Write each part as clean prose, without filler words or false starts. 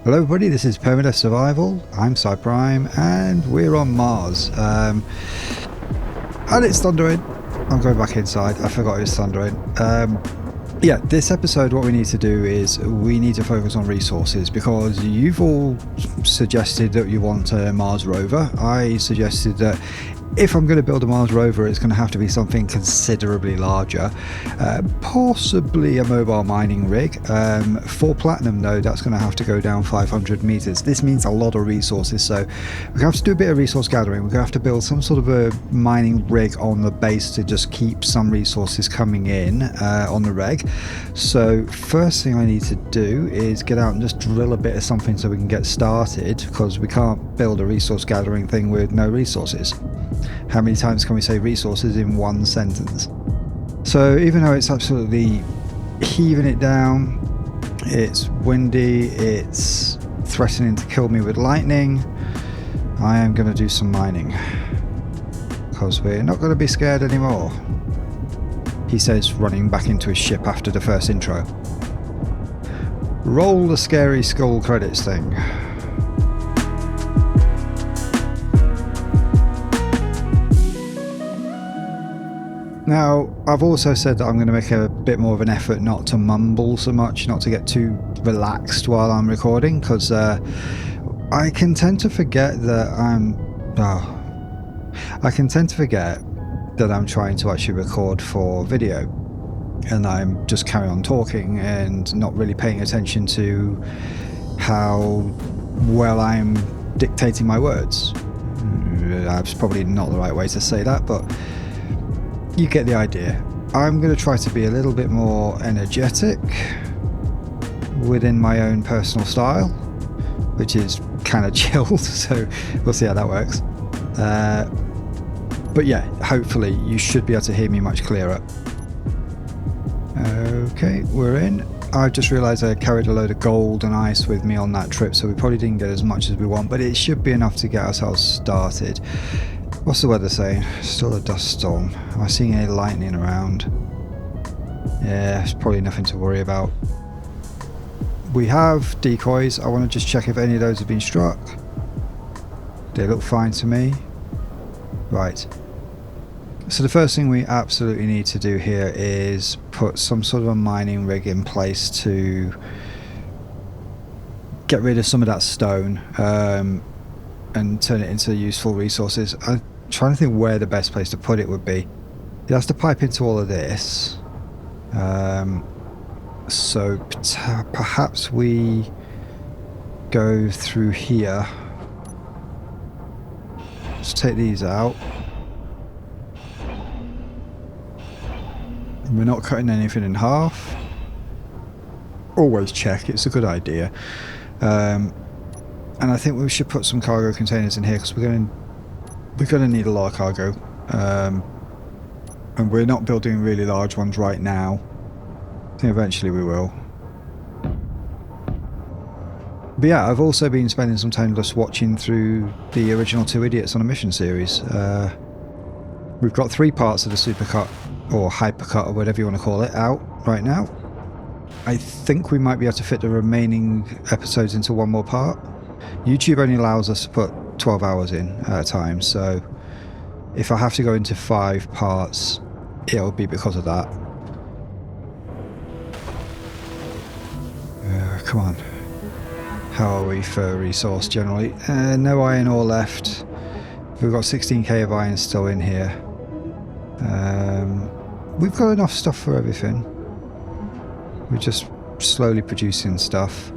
Hello everybody, this is Permadeath Survival. I'm Cyprime and we're on Mars. And it's thundering. I'm going back inside. I forgot it was thundering. Yeah, this episode what we need to do is we need to focus on resources because you've all suggested that you want a Mars rover. I suggested that if I'm going to build a Mars rover, it's going to have to be something considerably larger, possibly a mobile mining rig. For platinum though, that's going to have to go down 500 meters. This means a lot of resources, so we're going to have to do a bit of resource gathering. We're going to have to build some sort of a mining rig on the base to just keep some resources coming in on the reg. So first thing I need to do is get out and just drill a bit of something so we can get started, because we can't build a resource gathering thing with no resources. How many times can we say resources in one sentence? So even though it's absolutely heaving it down, it's windy, it's threatening to kill me with lightning, I am going to do some mining. Because we're not going to be scared anymore. He says, running back into his ship after the first intro. Roll the scary skull credits thing. Now, I've also said that I'm going to make a bit more of an effort not to mumble so much, not to get too relaxed while I'm recording, because I can tend to forget that I'm trying to actually record for video, and I'm just carry on talking and not really paying attention to how well I'm dictating my words. That's probably not the right way to say that, but you get the idea. I'm going to try to be a little bit more energetic within my own personal style, which is kind of chilled, so we'll see how that works. But yeah, hopefully you should be able to hear me much clearer. Okay, we're in. I just realised I carried a load of gold and ice with me on that trip, so we probably didn't get as much as we want, but it should be enough to get ourselves started. What's the weather saying? Still a dust storm. Am I seeing any lightning around? Yeah, it's probably nothing to worry about. We have decoys. I want to just check if any of those have been struck. They look fine to me. Right. So the first thing we absolutely need to do here is put some sort of a mining rig in place to get rid of some of that stone and turn it into useful resources. I'm trying to think where the best place to put it would be. It has to pipe into all of this. So perhaps we go through here. Let's take these out. We're not cutting anything in half. Always check, it's a good idea. And I think we should put some cargo containers in here because we're going to need a lot of cargo. And we're not building really large ones right now. I think eventually we will. But yeah, I've also been spending some time just watching through the original 2 Idiots on a Mission series. We've got 3 parts of the supercut, or hypercut, or whatever you want to call it, out right now. I think we might be able to fit the remaining episodes into one more part. YouTube only allows us to put 12 hours in at a time, so if I have to go into 5 parts, it'll be because of that. Come on. How are we for resource generally? No iron ore left. We've got 16k of iron still in here. We've got enough stuff for everything. We're just slowly producing stuff.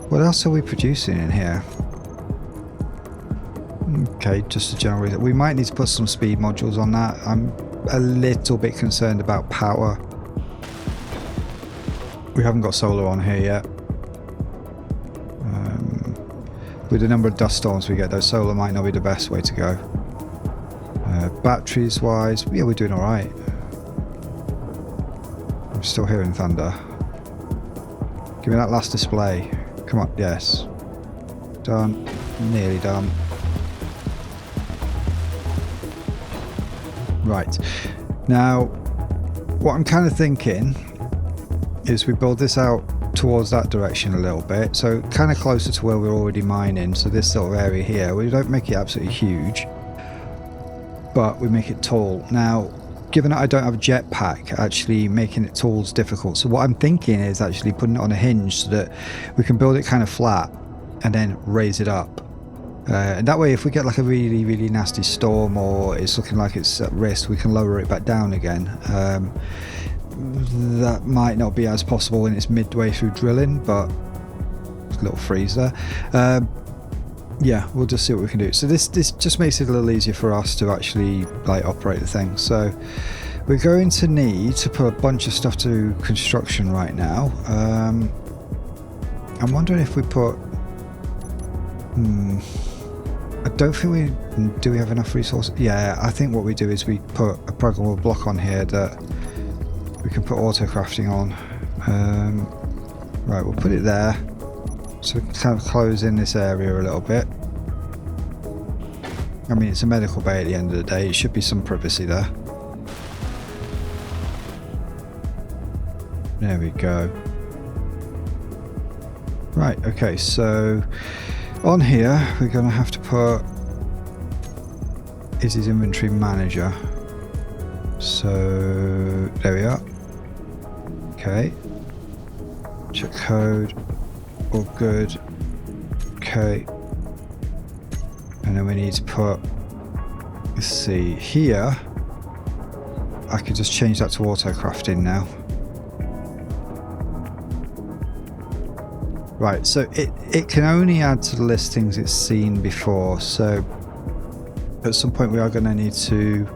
What else are we producing in here? Okay, just a general reason. We might need to put some speed modules on that. I'm a little bit concerned about power. We haven't got solar on here yet. With the number of dust storms we get, though, solar might not be the best way to go. Batteries wise, yeah, we're doing alright. I'm still hearing thunder. Give me that last display. Come on, yes. Done. Nearly done. Right. Now, what I'm kind of thinking is we build this out towards that direction a little bit, so kind of closer to where we're already mining. So this sort of area here, we don't make it absolutely huge, but we make it tall. Now, given that I don't have a jetpack, actually making it tall is difficult. So what I'm thinking is actually putting it on a hinge so that we can build it kind of flat and then raise it up. And that way, if we get like a really, really nasty storm or it's looking like it's at risk, we can lower it back down again. That might not be as possible when it's midway through drilling, but a little freeze there. Yeah, we'll just see what we can do. So this just makes it a little easier for us to actually like operate the thing. So we're going to need to put a bunch of stuff to construction right now. I'm wondering if we put I don't think we do. We have enough resources? Yeah, I think what we do is we put a programmable block on here that we can put auto crafting on. Right, we'll put it there so we can kind of close in this area a little bit. I mean, it's a medical bay at the end of the day. It should be some privacy there. There we go. Right, okay, so on here we're going to have to put is his inventory manager. So there we are. Okay, check code, all good. Okay, and then we need to put, let's see here, I could just change that to auto crafting now. Right, so it can only add to the list things it's seen before, so at some point we are going to need to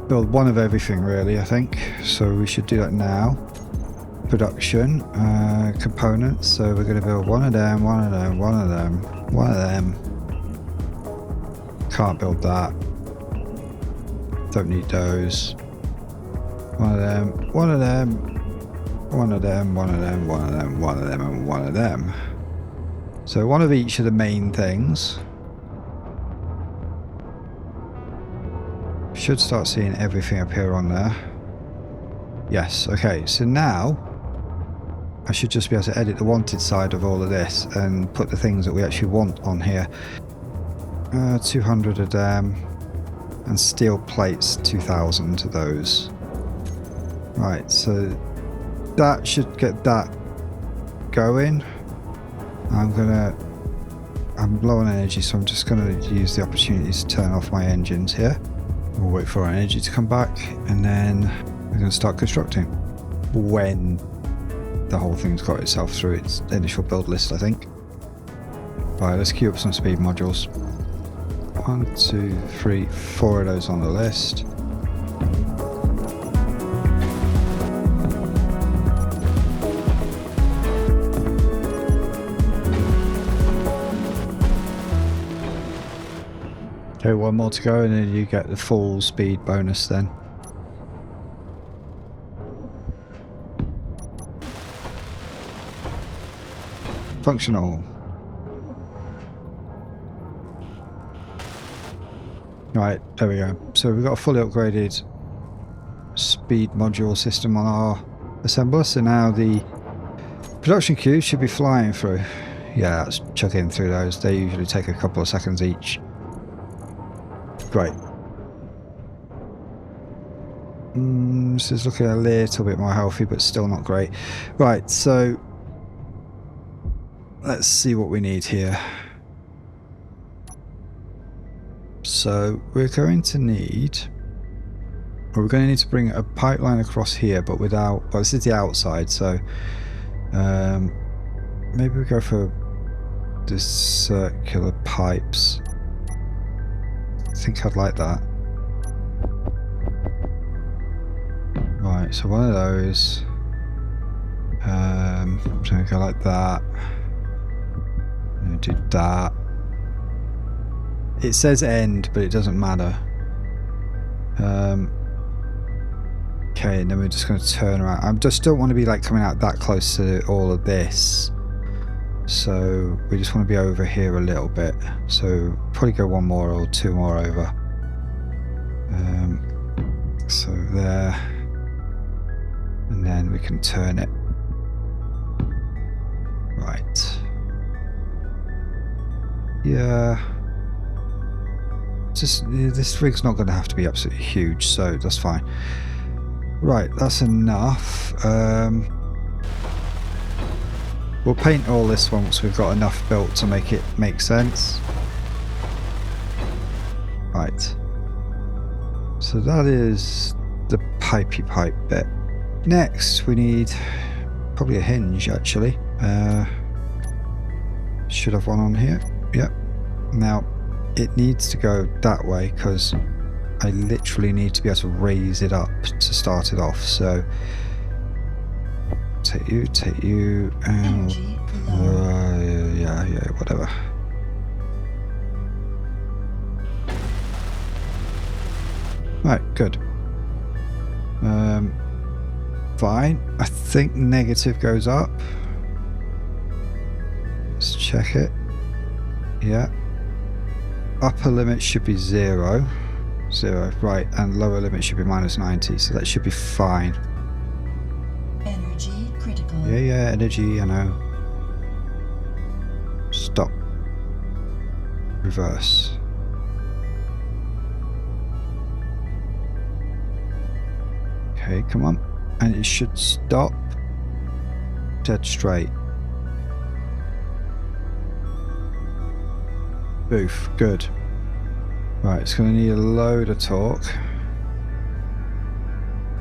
build one of everything really, I think. So we should do that now. Production, components, so we're going to build one of them, one of them, one of them, one of them. Can't build that. Don't need those. One of them, one of them. One of them, one of them, one of them, one of them, and one of them. So one of each of the main things. Should start seeing everything appear on there. Yes, okay, so now I should just be able to edit the wanted side of all of this and put the things that we actually want on here. 200 of them, and steel plates, 2,000 of those. Right, so that should get that going. I'm low on energy, so I'm just gonna use the opportunity to turn off my engines here. We'll wait for our energy to come back, and then we're gonna start constructing when the whole thing's got itself through its initial build list, I think. Right, let's queue up some speed modules. 1, 2, 3, 4 of those on the list. Okay, one more to go and then you get the full speed bonus then. Functional. Right, there we go. So we've got a fully upgraded speed module system on our assembler. So now the production queues should be flying through. Yeah, let's chuck in through those. They usually take a couple of seconds each. Great. This is looking a little bit more healthy, but still not great. Right, so let's see what we need here. So we're going to need to bring a pipeline across here, but without, well, this is the outside, so maybe we go for the circular pipes. I think I'd like that. Right, so one of those. So we go like that. And do that. It says end, but it doesn't matter. Okay, and then we're just going to turn around. I just don't want to be like coming out that close to all of this. So we just want to be over here a little bit. So probably go one more or two more over. So there. And then we can turn it Right. Yeah. Just this rig's not going to have to be absolutely huge, so that's fine. Right, that's enough. We'll paint all this once we've got enough built to make it make sense. Right. So that is the pipey pipe bit. Next, we need probably a hinge, actually. Should have one on here. Yep. Now, it needs to go that way because I literally need to be able to raise it up to start it off. So, take you, and yeah, whatever. Right, good. Fine. I think negative goes up. Let's check it. Yeah. Upper limit should be 0. 0, right, and lower limit should be -90, so that should be fine. Energy critical. Yeah, energy, I know. Stop. Reverse. Okay, come on. And it should stop. Dead straight. Boof, good. Right, it's going to need a load of torque.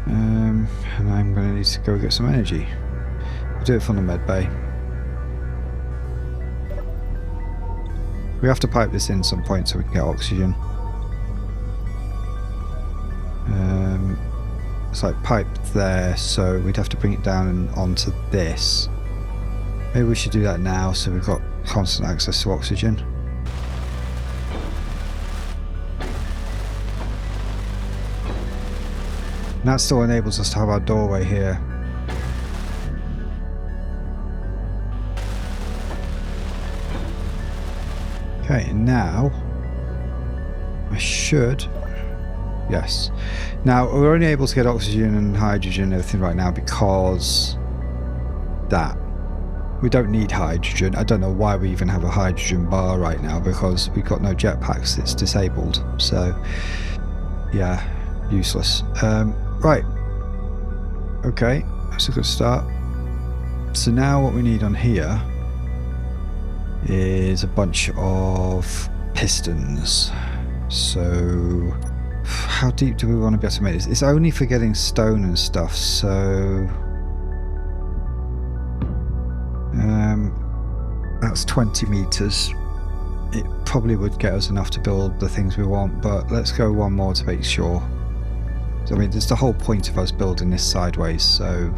And I'm going to need to go get some energy. We'll do it from the med bay. We have to pipe this in some point so we can get oxygen. It's like piped there, so we'd have to bring it down and onto this. Maybe we should do that now so we've got constant access to oxygen. And that still enables us to have our doorway here. Okay, now I should... Yes. Now, we're only able to get oxygen and hydrogen and everything right now because that. We don't need hydrogen. I don't know why we even have a hydrogen bar right now because we've got no jetpacks. It's disabled. So, yeah, useless. Right. Okay, that's a good start. So now what we need on here is a bunch of pistons. So... how deep do we want to be able to make this? It's only for getting stone and stuff, so... that's 20 meters. It probably would get us enough to build the things we want, but let's go one more to make sure. So, I mean, there's the whole point of us building this sideways, so...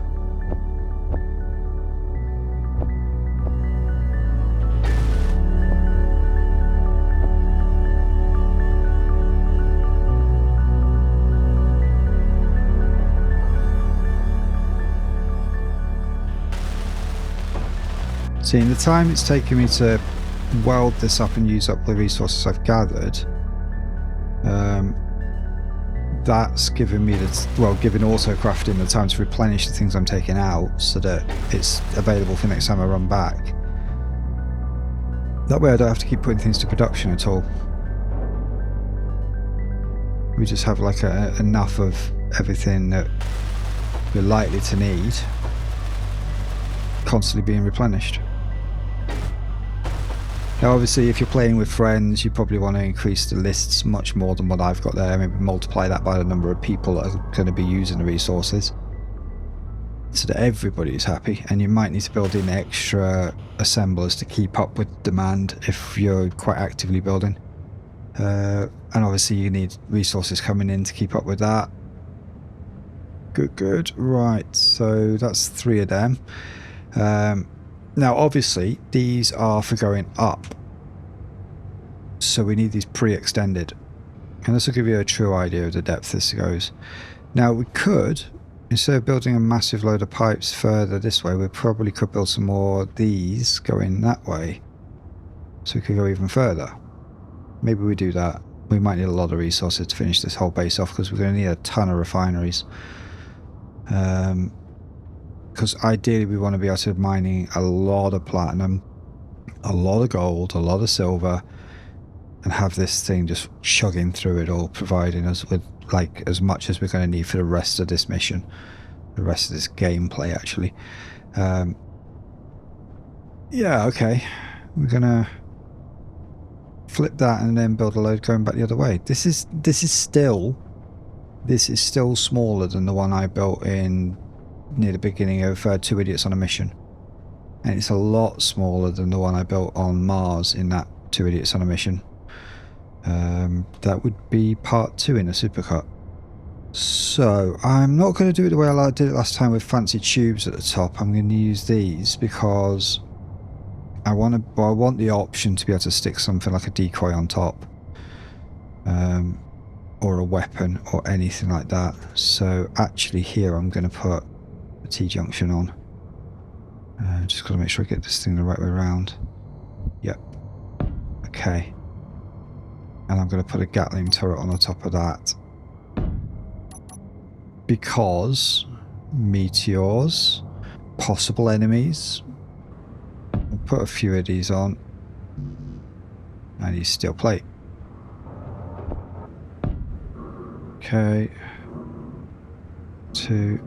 See, in the time it's taken me to weld this up and use up the resources I've gathered, that's given me the, well, giving autocrafting the time to replenish the things I'm taking out so that it's available for next time I run back. That way I don't have to keep putting things to production at all. We just have like enough of everything that we're likely to need constantly being replenished. Now obviously if you're playing with friends you probably want to increase the lists much more than what I've got there, maybe multiply that by the number of people that are going to be using the resources so that everybody is happy, and you might need to build in extra assemblers to keep up with demand if you're quite actively building, and obviously you need resources coming in to keep up with that. Good. Right, so that's 3 of them. Now obviously these are for going up, so we need these pre-extended, and this will give you a true idea of the depth this goes. Now we could, instead of building a massive load of pipes further this way, we probably could build some more of these going that way, so we could go even further. Maybe we do that. We might need a lot of resources to finish this whole base off because we're going to need a ton of refineries. because ideally we want to be able to be mining a lot of platinum, a lot of gold, a lot of silver, and have this thing just chugging through it all, providing us with like as much as we're going to need for the rest of this mission, the rest of this gameplay actually. Yeah, okay, we're gonna flip that and then build a load going back the other way. This is still smaller than the one I built in near the beginning of 2 Idiots on a Mission, and it's a lot smaller than the one I built on Mars in that 2 Idiots on a Mission. That would be part 2 in a supercut. So I'm not going to do it the way I did it last time with fancy tubes at the top. I'm going to use these because I want the option to be able to stick something like a decoy on top, or a weapon or anything like that. So actually here I'm going to put a T-junction on. Just got to make sure I get this thing the right way around. Yep. Okay. And I'm going to put a Gatling turret on the top of that, because meteors, possible enemies. We'll put a few of these on. I need steel plate. Okay. 2,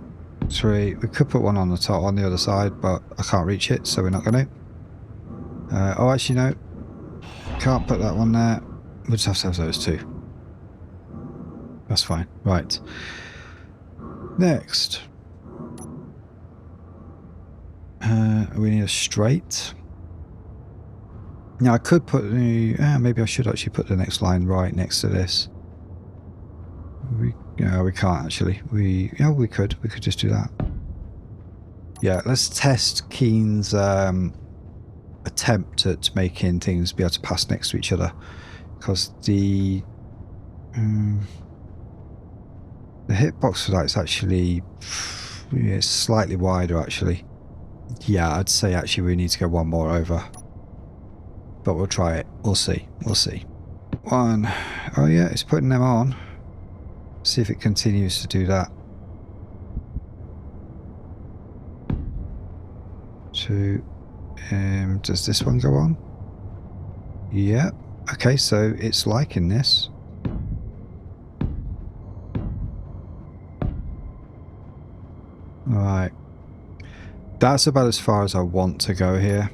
3. We could put one on the top, on the other side, but I can't reach it, so we're not going to. Oh, actually, no. Can't put that one there. We'll just have to have those two. That's fine. Right. Next. We need a straight. Now I could put the... maybe I should actually put the next line right next to this. We can't actually. We could. We could just do that. Yeah, let's test Keen's attempt at making things be able to pass next to each other. Because the hitbox for that is actually it's slightly wider actually. Yeah, I'd say actually we need to go one more over. But we'll try it. We'll see. We'll see. 1. Oh yeah, it's putting them on. See if it continues to do that. 2. Does this one go on? Yeah. Okay, so it's liking this. Right. That's about as far as I want to go here.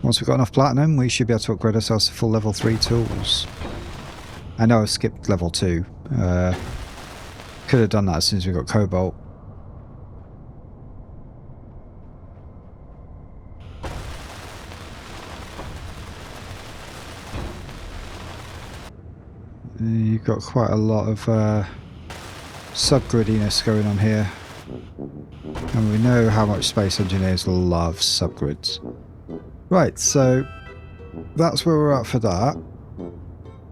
Once we've got enough platinum, we should be able to upgrade ourselves to full level 3 tools. I know I skipped level 2. Could have done that as soon as we got cobalt. You've got quite a lot of subgridiness going on here. And we know how much space engineers love subgrids. Right, so that's where we're at for that.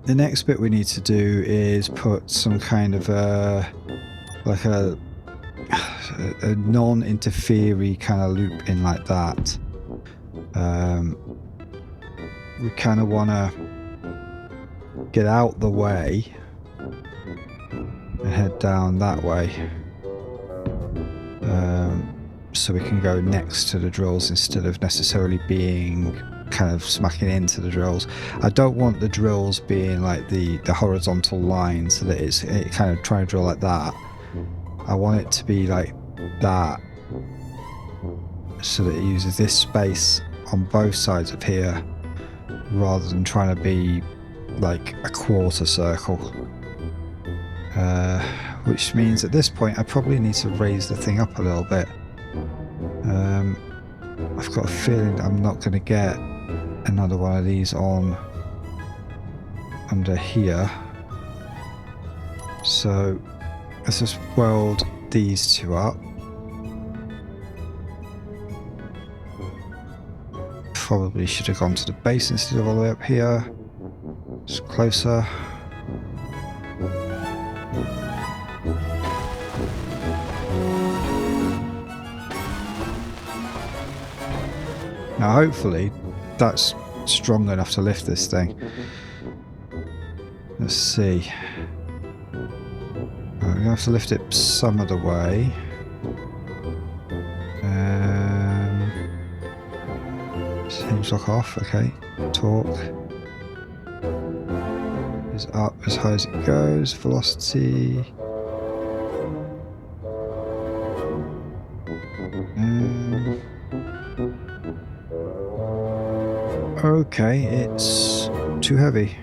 The next bit we need to do is put some kind of like a non-interfere kind of loop in like that. We kind of want to get out the way and head down that way, so we can go next to the drills instead of necessarily being kind of smacking into the drills. I don't want the drills being like the horizontal line so that it kind of trying to drill like that. I want it to be like that, so that it uses this space on both sides of here rather than trying to be like a quarter circle, which means at this point I probably need to raise the thing up a little bit. I've got a feeling I'm not going to get another one of these on under here, so let's just weld these two up. Probably should have gone to the base instead of all the way up here. It's closer. Now hopefully that's strong enough to lift this thing. Let's see. We're going to have to lift it some of the way. Hinge lock off, okay. Torque is up as high as it goes. Velocity. Okay, it's too heavy.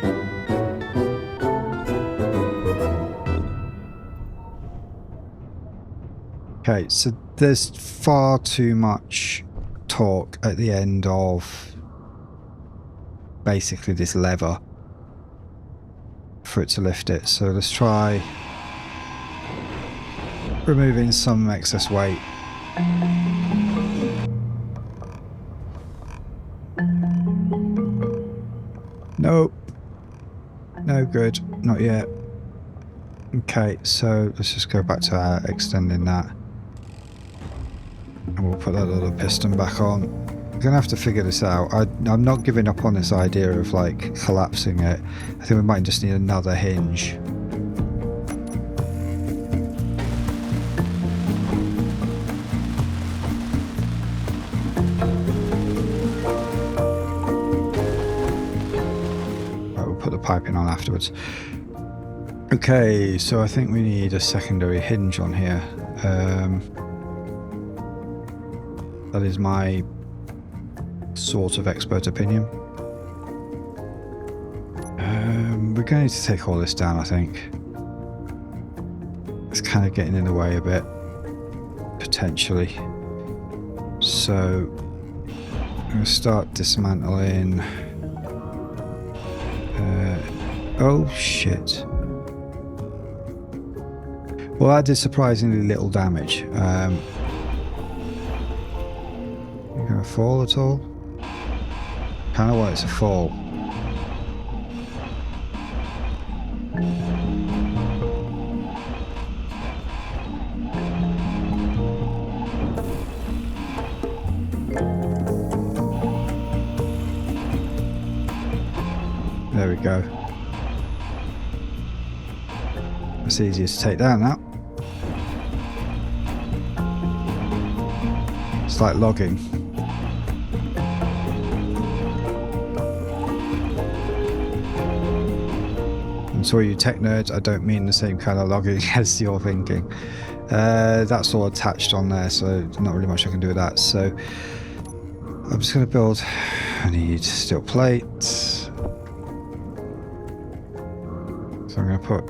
Okay, so there's far too much torque at the end of basically this lever for it to lift it. So let's try removing some excess weight. Nope. No good. Not yet. Okay, so let's just go back to extending that. And we'll put that little piston back on. I'm going to have to figure this out. I'm not giving up on this idea of like collapsing it. I think we might just need another hinge. Right, we'll put the piping on afterwards. Okay, so I think we need a secondary hinge on here. That is my sort of expert opinion. We're going to take all this down, I think. It's kind of getting in the way a bit, potentially. So, I'm going to start dismantling. Oh, shit. Well, that did surprisingly little damage. You gonna fall at all? Kind of want it to fall. There we go. It's easier to take down now. It's like logging. And so you tech nerds, I don't mean the same kind of logging as you're thinking. That's all attached on there, so not really much I can do with that. So I'm just going to build, I need steel plates. So I'm going to put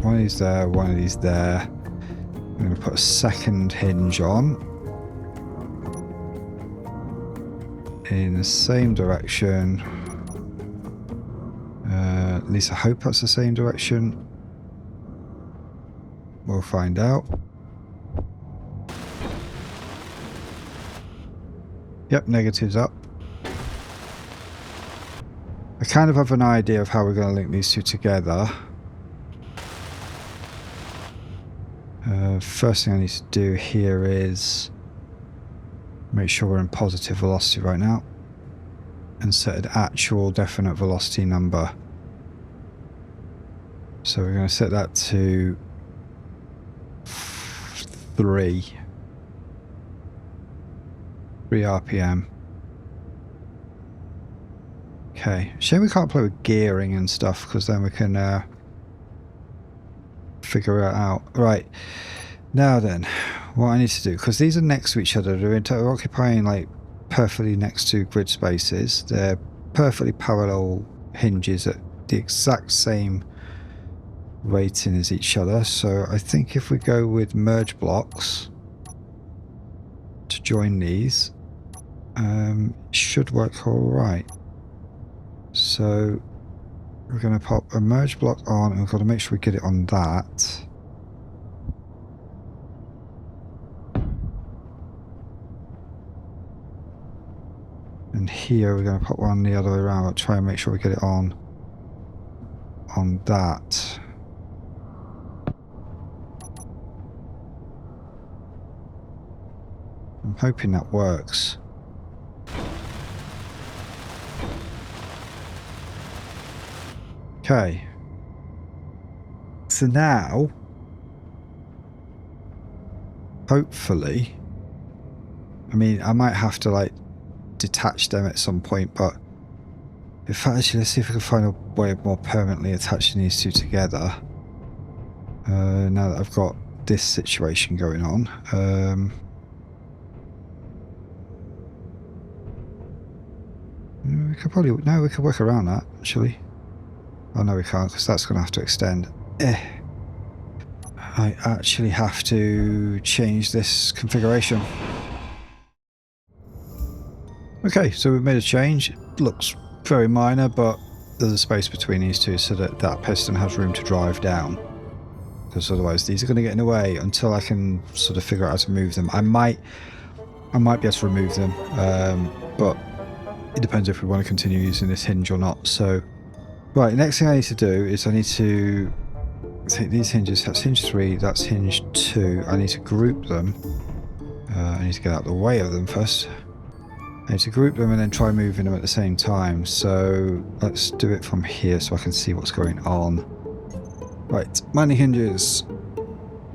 one of these there, one of these there. I'm going to put a second hinge on. In the same direction. At least I hope that's the same direction. We'll find out. Yep, negatives up. I kind of have an idea of how we're going to link these two together. First thing I need to do here is make sure we're in positive velocity right now and set an actual definite velocity number. So we're going to set that to 3 RPM. Okay, shame we can't play with gearing and stuff, because then we can figure it out. Right, now then, what I need to do, because these are next to each other, they're occupying like perfectly next to grid spaces. They're perfectly parallel hinges at the exact same rating as each other. So I think if we go with merge blocks to join these, should work all right. So we're going to pop a merge block on, and we've got to make sure we get it on that. And here we're going to pop one the other way around. I'll try and make sure we get it on that. I'm hoping that works. Okay. So now, hopefully, I mean, I might have to like detach them at some point, but in fact, actually, let's see if we can find a way of more permanently attaching these two together. Now that I've got this situation going on. We could probably, no, we could work around that, actually. Oh, no, we can't, because that's going to have to extend. I actually have to change this configuration. Okay, so we've made a change. It looks very minor, but there's a space between these two so that that piston has room to drive down. Because otherwise these are going to get in the way until I can sort of figure out how to move them. I might be able to remove them, but it depends if we want to continue using this hinge or not. So, right, the next thing I need to do is I need to take these hinges. That's hinge 3, that's hinge 2. I need to group them. I need to get out of the way of them first. I need to group them and then try moving them at the same time. So let's do it from here so I can see what's going on. Right, mining hinges.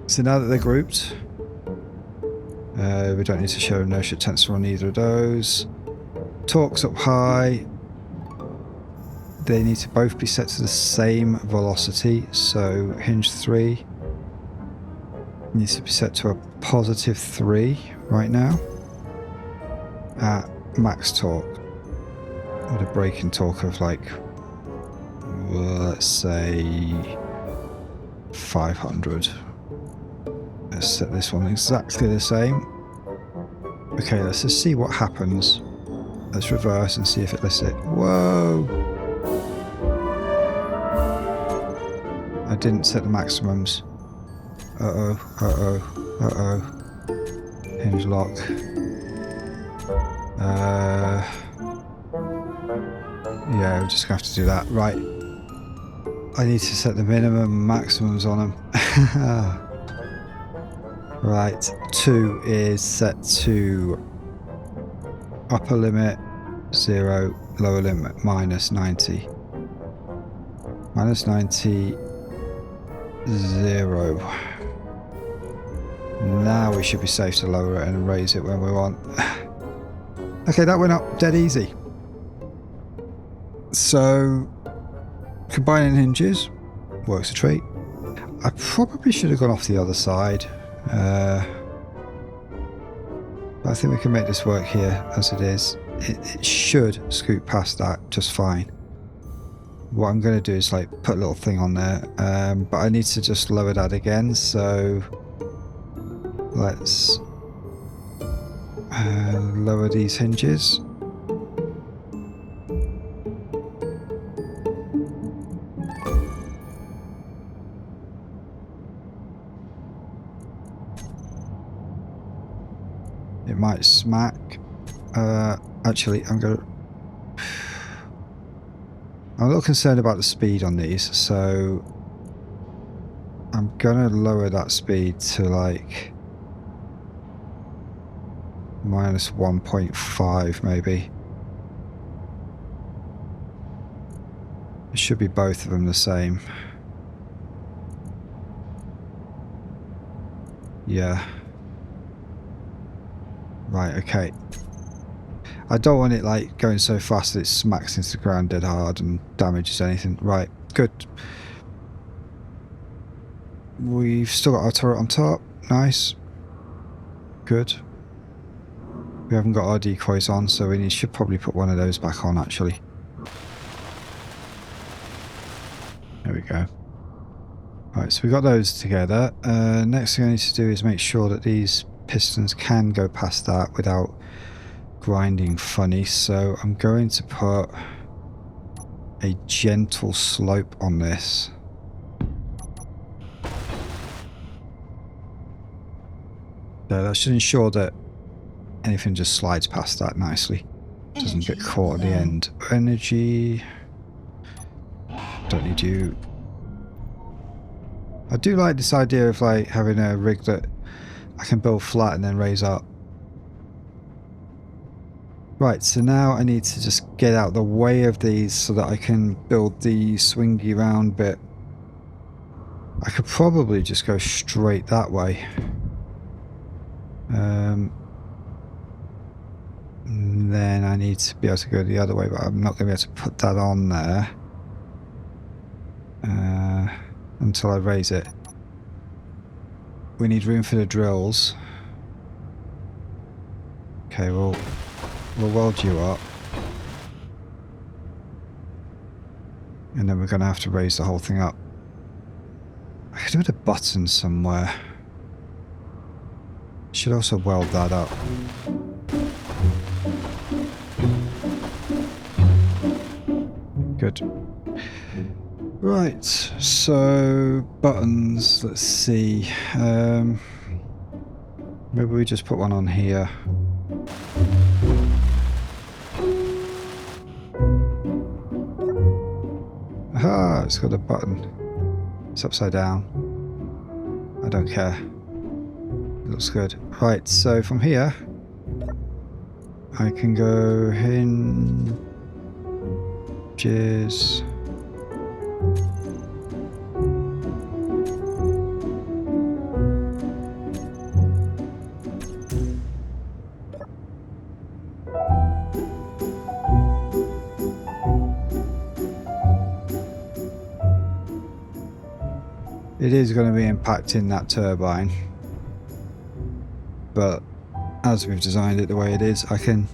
So now that they're grouped, we don't need to show inertia tensor on either of those. Torque's up high. They need to both be set to the same velocity. So hinge 3 needs to be set to a positive 3 right now at max torque with a braking torque of like, let's say 500. Let's set this one exactly the same. Okay, let's just see what happens. Let's reverse and see if it lets it. Whoa! I didn't set the maximums. Uh-oh, uh-oh, uh-oh. Hinge lock. Yeah, we're just going to have to do that. Right. I need to set the minimum and maximums on them. Right. 2 is set to upper limit 0, lower limit minus 90. Minus 90, 0. Now we should be safe to lower it and raise it when we want. Okay, that went up dead easy. So, combining hinges works a treat. I probably should have gone off the other side. I think we can make this work here as it is. It should scoot past that just fine. What I'm going to do is like put a little thing on there, but I need to just lower that again. So let's lower these hinges. It might smack. Actually, I'm a little concerned about the speed on these, so I'm gonna lower that speed to like minus 1.5 maybe. It should be both of them the same. Yeah. Right, okay. I don't want it like going so fast that it smacks into the ground dead hard and damages anything. Right, good. We've still got our turret on top. Nice. Good. We haven't got our decoys on, so we should probably put one of those back on actually. There we go. Right, so we got those together. Next thing I need to do is make sure that these pistons can go past that without grinding funny, so I'm going to put a gentle slope on this. So that should ensure that anything just slides past that nicely. Doesn't get caught at the end. Energy. Don't need you. I do like this idea of like having a rig that I can build flat and then raise up. Right, so now I need to just get out the way of these so that I can build the swingy round bit. I could probably just go straight that way. Then I need to be able to go the other way, but I'm not going to be able to put that on there until I raise it. We need room for the drills. Okay, we'll weld you up. And then we're going to have to raise the whole thing up. I could do with a button somewhere. Should also weld that up. Good. Right, so buttons, let's see. Maybe we just put one on here. Aha, it's got a button. It's upside down. I don't care. It looks good. Right, so from here, I can go hinges. It is going to be impacting that turbine, but as we've designed it the way it is, I can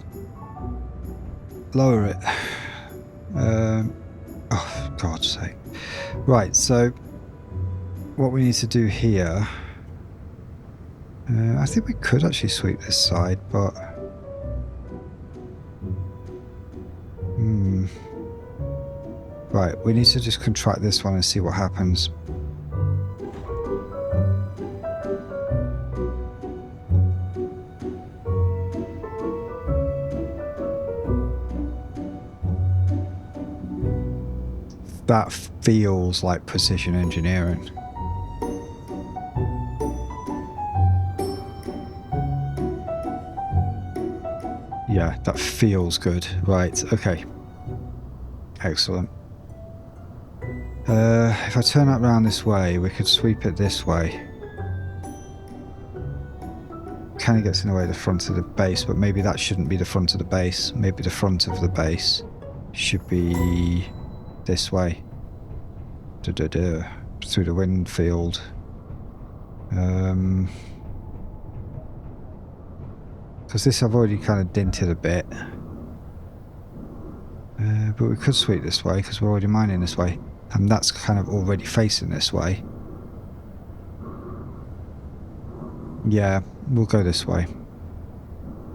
lower it. Oh, God's sake. Right, so what we need to do here, I think we could actually sweep this side, but right, we need to just contract this one and see what happens. That feels like precision engineering. Yeah, that feels good. Right, okay. Excellent. If I turn that round this way, we could sweep it this way. Kind of gets in the way of the front of the base, but maybe that shouldn't be the front of the base. Maybe the front of the base should be this way. Through the wind field. Because this I've already kind of dented a bit. But we could sweep this way because we're already mining this way. And that's kind of already facing this way. Yeah, we'll go this way.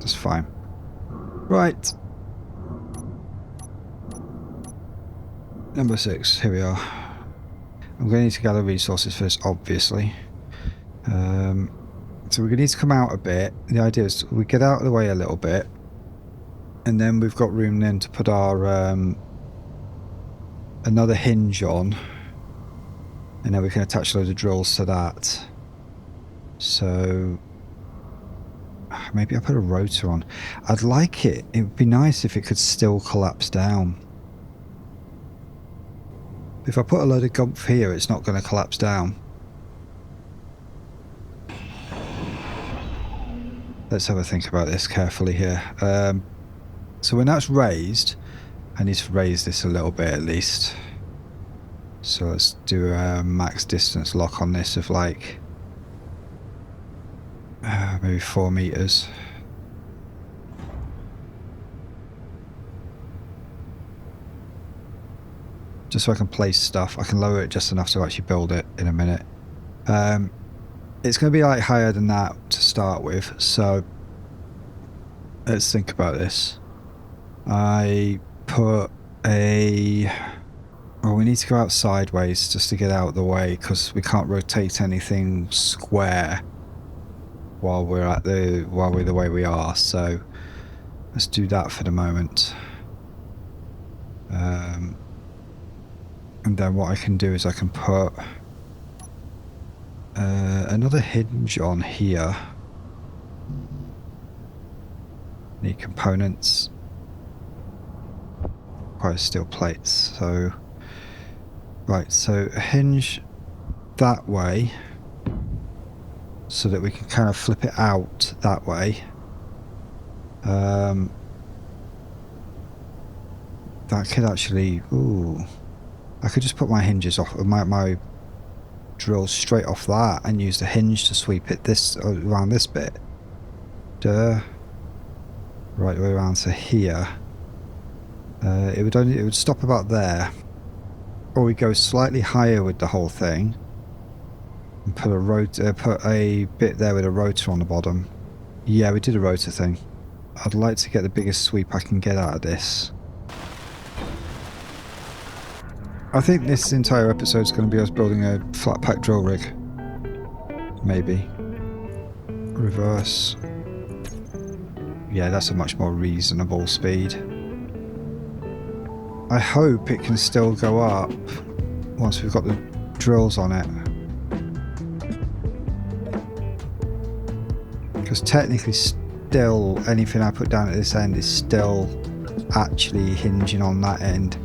That's fine. Right. Number 6, here we are. I'm going to need to gather resources first, obviously. So we're going to need to come out a bit. The idea is we get out of the way a little bit. And then we've got room then to put our another hinge on. And then we can attach loads of drills to that. So maybe I put a rotor on. I'd like it. It would be nice if it could still collapse down. If I put a load of gumph here, it's not going to collapse down. Let's have a think about this carefully here. So when that's raised, I need to raise this a little bit at least. So let's do a max distance lock on this of like maybe 4 meters. Just so I can place stuff. I can lower it just enough to actually build it in a minute. It's going to be like higher than that to start with, so let's think about this. I put a... well, we need to go out sideways just to get out of the way because we can't rotate anything square while we're the way we are, so let's do that for the moment. And then what I can do is I can put another hinge on here. Need components. requires steel plates. So, right, so a hinge that way, so that we can kind of flip it out that way. That could actually, ooh, I could just put my hinges off, my drills straight off that and use the hinge to sweep it around this bit. Right the way around to here. It would stop about there, or we go slightly higher with the whole thing and put a bit there with a rotor on the bottom. Yeah, we did a rotor thing. I'd like to get the biggest sweep I can get out of this. I think this entire episode is going to be us building a Flatpack drill rig. Maybe. Reverse. Yeah, that's a much more reasonable speed. I hope it can still go up once we've got the drills on it. Because technically still anything I put down at this end is still actually hinging on that end.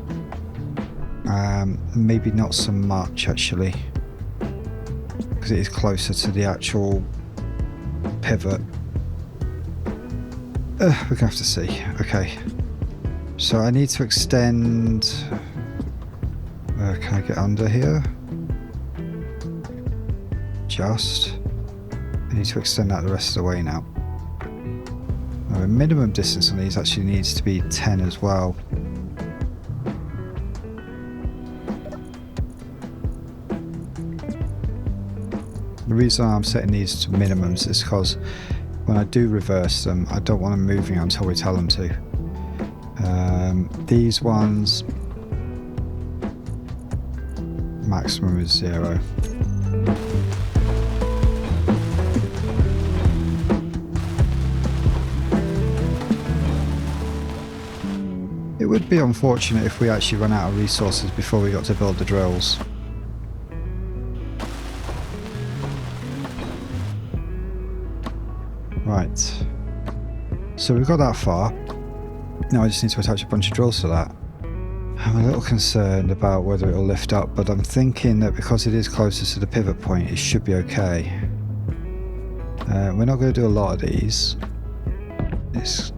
Maybe not so much actually, because it is closer to the actual pivot. We're gonna have to see. Okay, so I need to extend. Can I get under here? Just. I need to extend that the rest of the way now. The minimum distance on these actually needs to be 10 as well. The reason I'm setting these to minimums is because when I do reverse them, I don't want them moving until we tell them to. These ones, maximum is 0. It would be unfortunate if we actually run out of resources before we got to build the drills. Right, so we've got that far. Now I just need to attach a bunch of drills to that. I'm a little concerned about whether it'll lift up, but I'm thinking that because it is closer to the pivot point, it should be okay. We're not going to do a lot of these. It's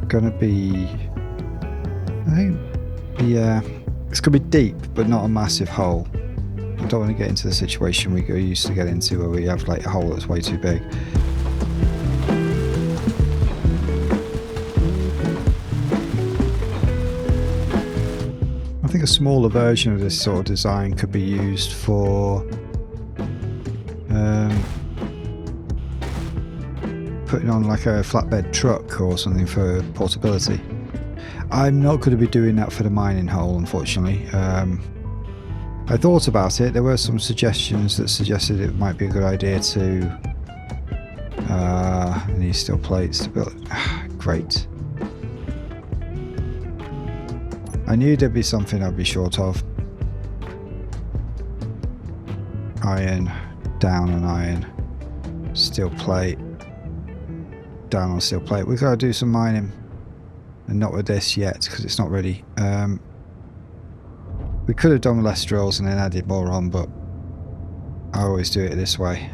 going to be, I think, yeah, it's going to be deep, but not a massive hole. I don't want to get into the situation we used to get into where we have like a hole that's way too big. I think a smaller version of this sort of design could be used for putting on like a flatbed truck or something for portability. I'm not going to be doing that for the mining hole, unfortunately. I thought about it. There were some suggestions that suggested it might be a good idea to need steel plates to build. Great. I knew there'd be something I'd be short of. Iron, down on iron, steel plate, down on steel plate. We've got to do some mining, and not with this yet because it's not ready. We could have done less drills and then added more on, but I always do it this way.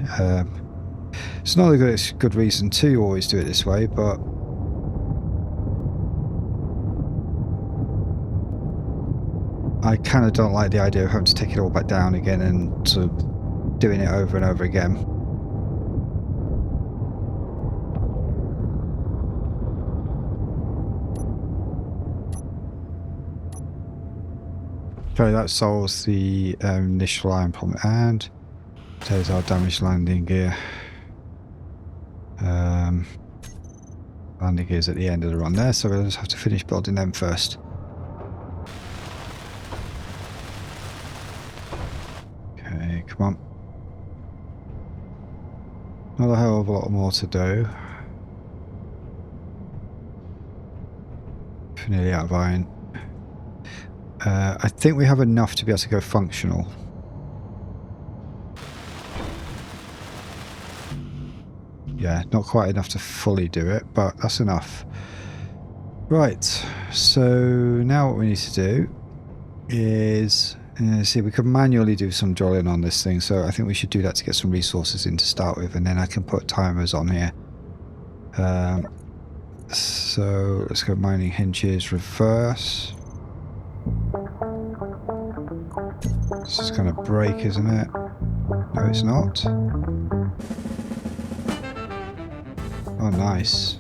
It's not a good reason to always do it this way, but I kind of don't like the idea of having to take it all back down again and sort of doing it over and over again. Okay, that solves the initial iron problem, and there's our damaged landing gear. Landing gear's at the end of the run there, so we'll just have to finish building them first. Okay, come on. Not a hell of a lot more to do. Nearly out of iron. I think we have enough to be able to go functional. Yeah, not quite enough to fully do it, but that's enough. Right, so now what we need to do is see, we could manually do some drilling on this thing, so I think we should do that to get some resources in to start with, and then I can put timers on here. So let's go mining hinges, reverse. This is going to break, isn't it? No, it's not. Oh, nice.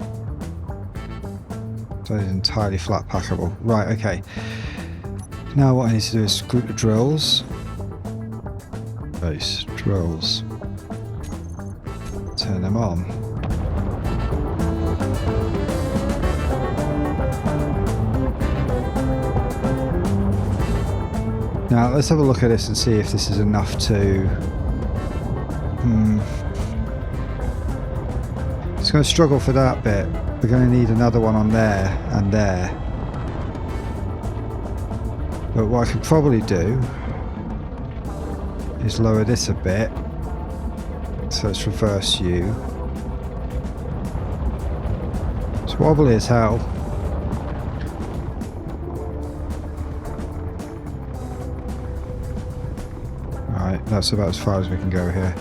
That is entirely flat packable. Right, okay. Now what I need to do is group the drills. Base drills. Turn them on. Now let's have a look at this and see if this is enough to... It's going to struggle for that bit. We're going to need another one on there and there. But what I could probably do is lower this a bit. So let's reverse you. It's wobbly as hell. Right, that's about as far as we can go here.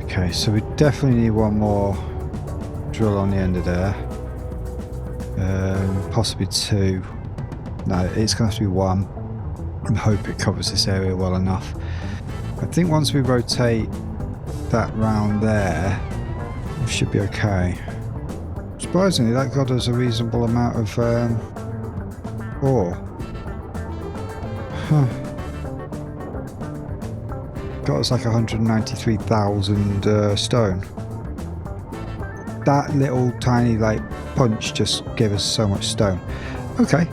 Okay, so we definitely need one more drill on the end of there. Possibly two. No, it's going to have to be one. And hope it covers this area well enough. I think once we rotate that round there, we should be okay. Surprisingly, that got us a reasonable amount of ore. Huh. Got us like 193,000 stone. That little tiny like punch just gave us so much stone. Okay.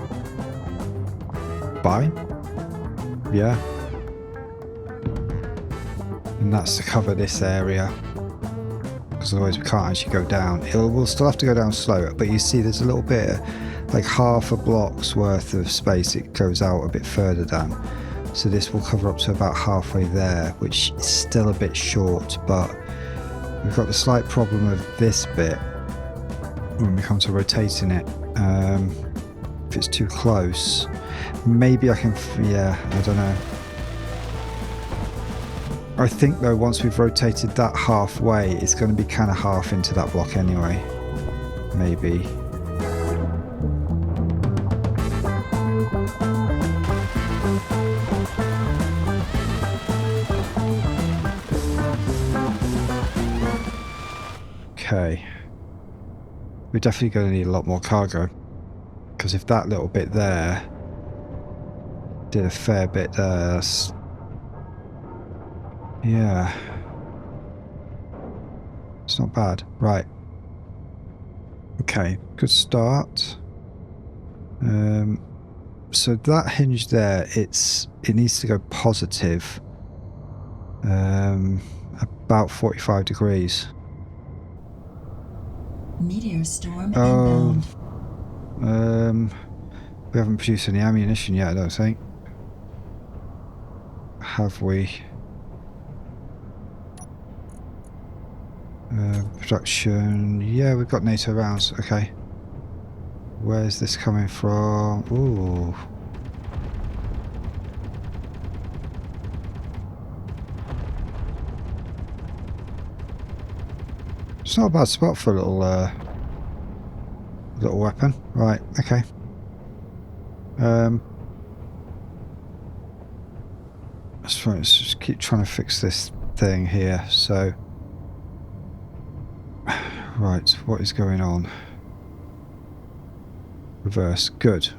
Fine. Yeah. And that's to cover this area. Because otherwise we can't actually go down. We'll still have to go down slower, but you see there's a little bit, like half a block's worth of space. It goes out a bit further down. So this will cover up to about halfway there, which is still a bit short, but we've got the slight problem of this bit when we come to rotating it. If it's too close, maybe I can, yeah, I don't know. I think though once we've rotated that halfway, it's going to be kind of half into that block anyway. Maybe. Okay. We're definitely going to need a lot more cargo. Because if that little bit there did a fair bit there, that's... yeah. It's not bad. Right. Okay, good start. So that hinge there, it needs to go positive. About 45 degrees. Meteor storm inbound. We haven't produced any ammunition yet, I don't think. Have we? Production. Yeah, we've got NATO rounds. Okay. Where's this coming from? Ooh. It's not a bad spot for a little weapon. Right, okay. Let's just keep trying to fix this thing here. So, right, what is going on? Reverse, good.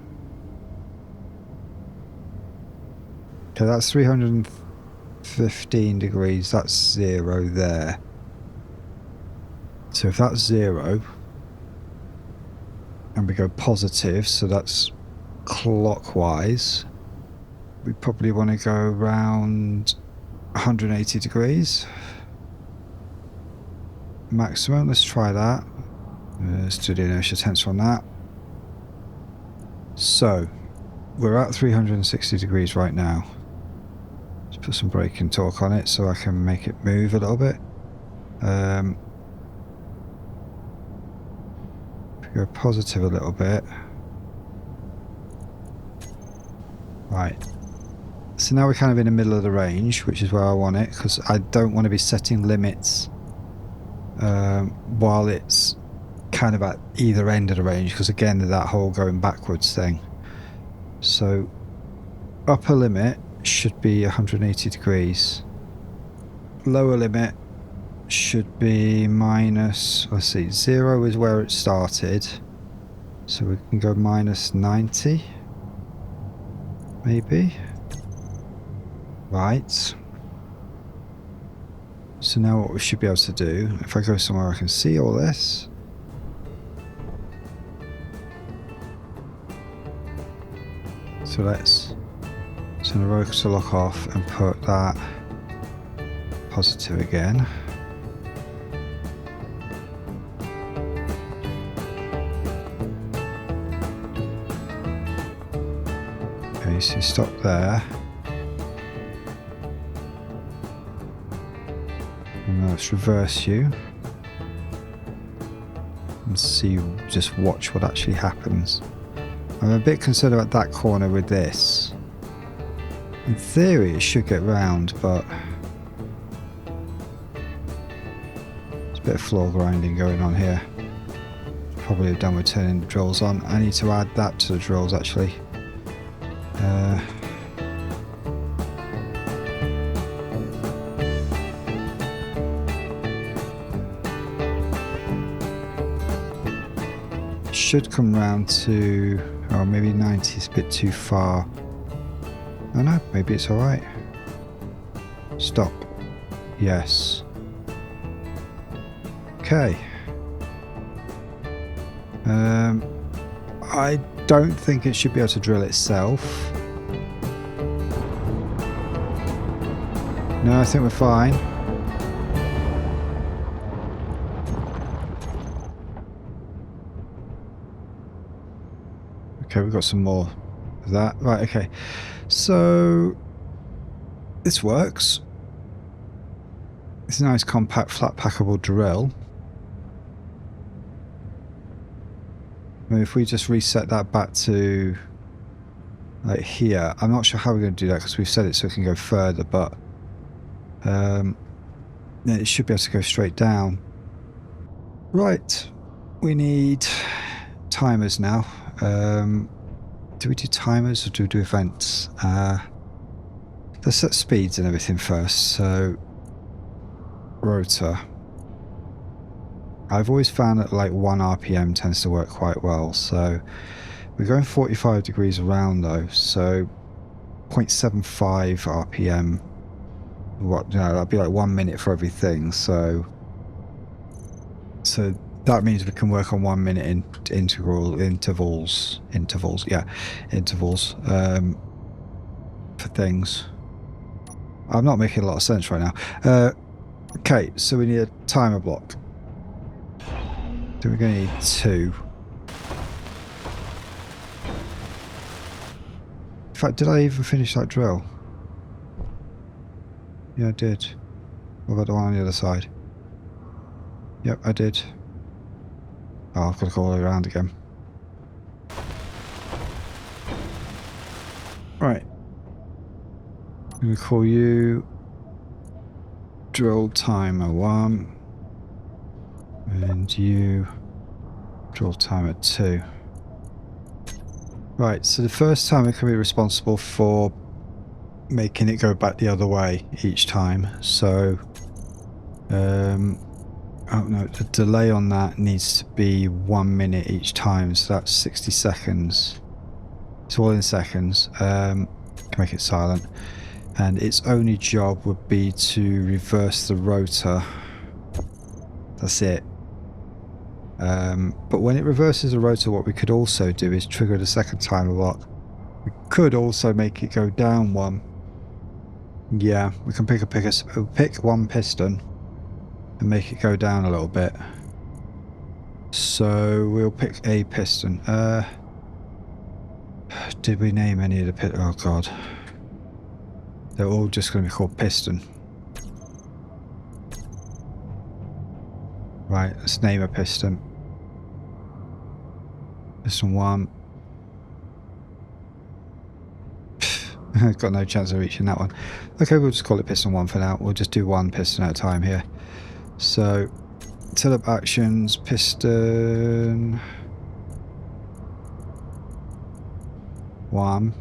Okay, that's 315 degrees. That's 0 there. So if that's 0, and we go positive, so that's clockwise, we probably want to go around 180 degrees. Maximum, let's try that. Let's do the inertia tensor on that. So, we're at 360 degrees right now. Let's put some braking torque on it so I can make it move a little bit. Go positive a little bit. Right. So now we're kind of in the middle of the range, which is where I want it, because I don't want to be setting limits while it's kind of at either end of the range, because again, that whole going backwards thing. So upper limit should be 180 degrees. Lower limit should be minus, let's see, 0 is where it started. So we can go minus 90, maybe. Right. So now what we should be able to do, if I go somewhere I can see all this. So let's turn the rotor lock off and put that positive again. Okay, so stop there. And let's reverse you. And see, just watch what actually happens. I'm a bit concerned about that corner with this. In theory it should get round, but there's a bit of floor grinding going on here. Probably done with turning the drills on. I need to add that to the drills actually. Should come round to, oh, maybe 90 is a bit too far. Oh no, maybe it's alright. Stop. Yes. Okay. I don't think it should be able to drill itself. No, I think we're fine. Okay, we've got some more of that. Right, okay. So this works. It's a nice compact flat packable drill. I mean, if we just reset that back to like here, I'm not sure how we're going to do that because we've set it so it can go further, but it should be able to go straight down. Right, we need timers now. Do we do timers or do we do events? Let's set speeds and everything first. So rotor. I've always found that like 1 RPM tends to work quite well. So we're going 45 degrees around though. So 0.75 RPM. What, you know, that'd be like 1 minute for everything. So that means we can work on 1 minute intervals for things. I'm not making a lot of sense right now. Okay, so we need a timer block. So we're going to need 2. In fact, did I even finish that drill? Yeah, I did. What about the one on the other side? Yep, I did. Oh, I've got to go all the way around again. Right. I'm going to call you drill timer 1 and you drill timer 2. Right, so the first timer can be responsible for making it go back the other way each time. So oh no, the delay on that needs to be 1 minute each time, so that's 60 seconds. It's all in seconds. Can make it silent. And its only job would be to reverse the rotor. That's it. But when it reverses the rotor, what we could also do is trigger the second timer block. We could also make it go down 1. Yeah, we can pick one piston and make it go down a little bit. So we'll pick a piston. Did we name any of the pistons? Oh god. They're all just going to be called piston. Right, let's name a piston. Piston 1. I've got no chance of reaching that one. Okay, we'll just call it piston 1 for now. We'll just do one piston at a time here. So, set up actions, piston 1.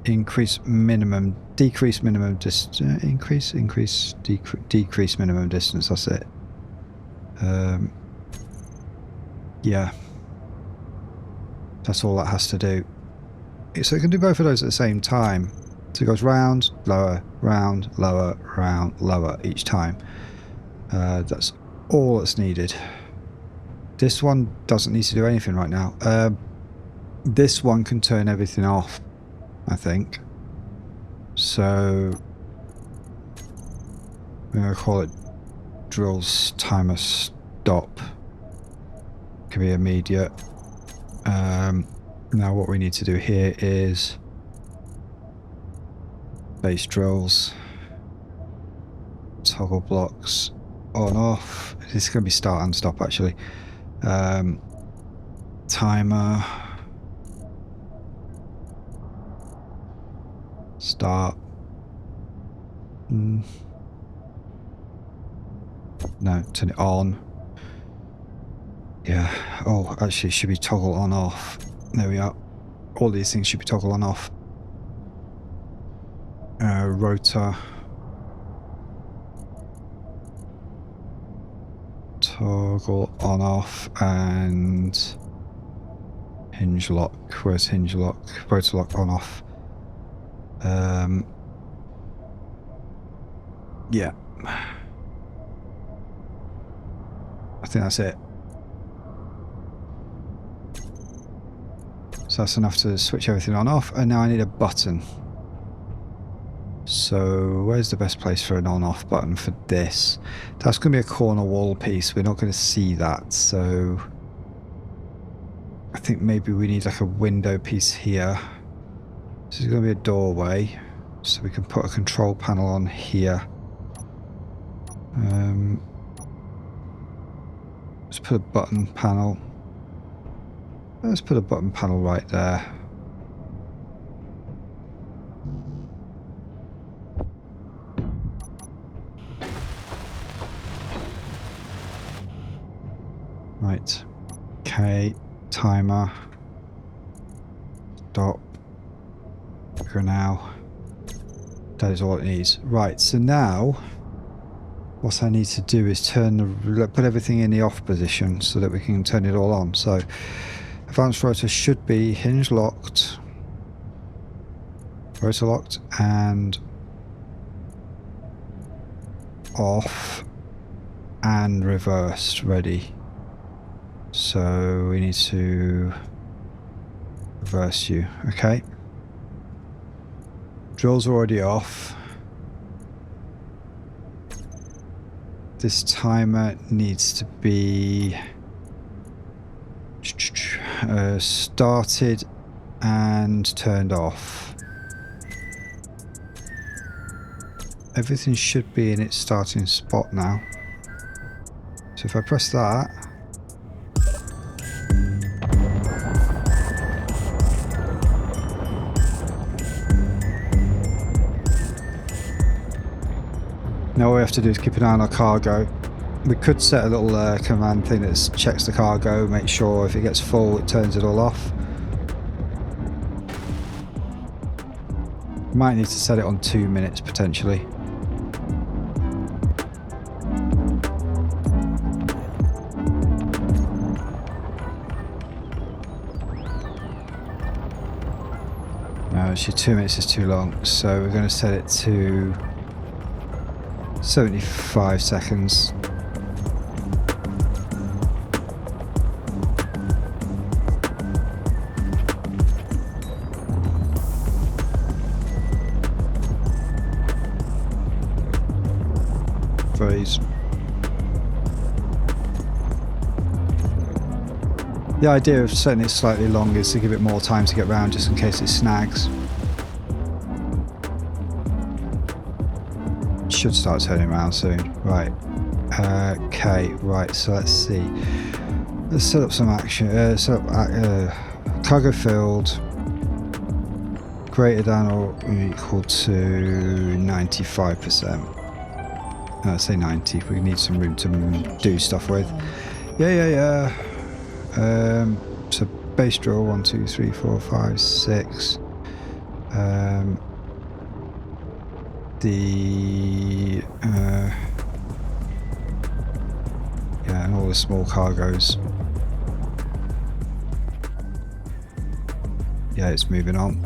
Increase minimum, decrease minimum distance, decrease minimum distance, that's it. Yeah. That's all that has to do. So it can do both of those at the same time. So it goes round, lower, round, lower each time. That's all that's needed. This one doesn't need to do anything right now. This one can turn everything off, I think. So I'm going to call it drills timer stop. Can be immediate. Now what we need to do here is base drills, toggle blocks on off. This is going to be start and stop actually. Timer start. No, turn it on. Yeah. Oh, actually, it should be toggle on off. There we are. All these things should be toggle on off. Rotor. Toggle on off and hinge lock. Where's hinge lock? Rotor lock on off. Yeah. I think that's it. So that's enough to switch everything on off, and now I need a button. So where's the best place for an on off button for this? That's going to be a corner wall piece. We're not going to see that, so I think maybe we need like a window piece here. This is going to be a doorway, so we can put a control panel on here. Let's put a button panel. Let's put a button panel right there. Right. Okay. Timer. Stop. Go now. That is all it needs. Right. So now, what I need to do is put everything in the off position so that we can turn it all on. So, advanced rotor should be hinge locked, rotor locked, and off, and reversed ready. So we need to reverse you. Okay. Drills are already off. This timer needs to be started and turned off. Everything should be in its starting spot now. So if I press that, now all we have to do is keep an eye on our cargo. We could set a little command thing that checks the cargo, make sure if it gets full it turns it all off. Might need to set it on 2 minutes potentially. No, actually 2 minutes is too long, so we're going to set it to 75 seconds. The idea of setting it slightly longer is to give it more time to get round just in case it snags. should start turning around soon. Right. Okay, right, so let's see. Let's set up some action. Set up cargo field greater than or equal to 95%. Let's say 90. We need some room to do stuff with. Yeah. So base draw 1, 2, 3, 4, 5, 6. Yeah, and all the small cargoes. Yeah, it's moving on.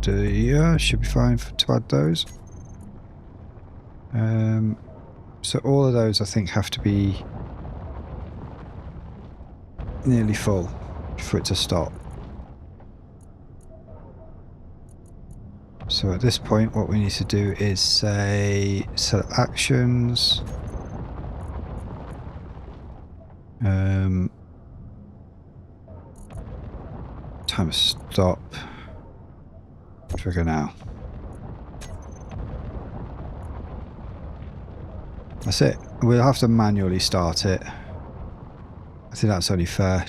Yeah, should be fine to add those. So all of those I think have to be nearly full for it to stop. So at this point what we need to do is say set up actions. Time to stop. Trigger now. That's it. We'll have to manually start it. I think that's only fair.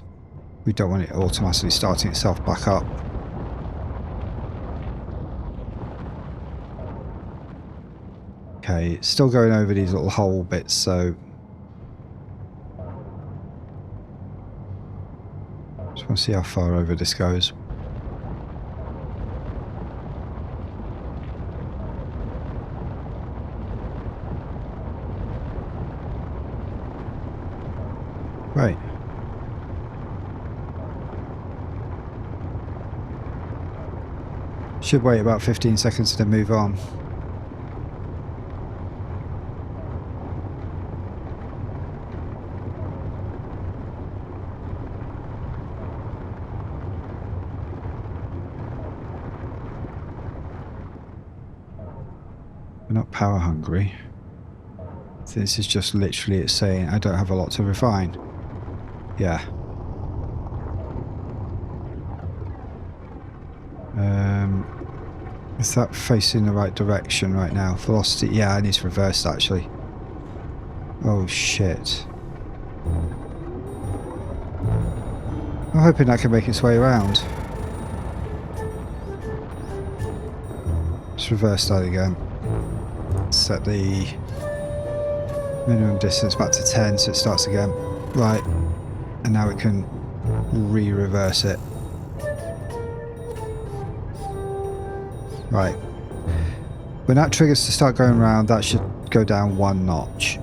We don't want it automatically starting itself back up. Okay, it's still going over these little hole bits, so just want to see how far over this goes. Right. Should wait about 15 seconds to move on. We're not power hungry. This is just literally it saying I don't have a lot to refine. Yeah. Is that facing the right direction right now? Velocity, yeah, I need to reverse that actually. Oh shit. I'm hoping that can make its way around. Let's reverse that again. Set the minimum distance back to 10 so it starts again. Right. And now it can re-reverse it. Right. When that triggers to start going around, that should go down 1 notch.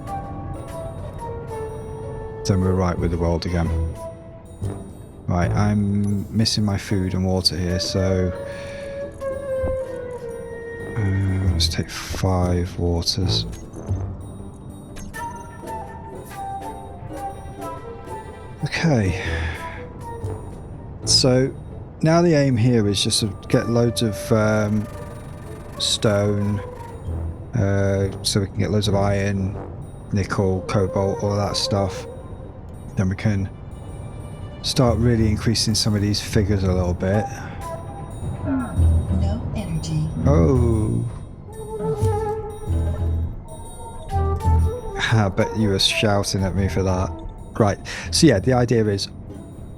Then we're right with the world again. Right, I'm missing my food and water here, so let's take 5 waters. Okay. So now the aim here is just to get loads of stone, so we can get loads of iron, nickel, cobalt, all of that stuff. Then we can start really increasing some of these figures a little bit. No energy. Oh. I bet you were shouting at me for that. Right. So yeah, the idea is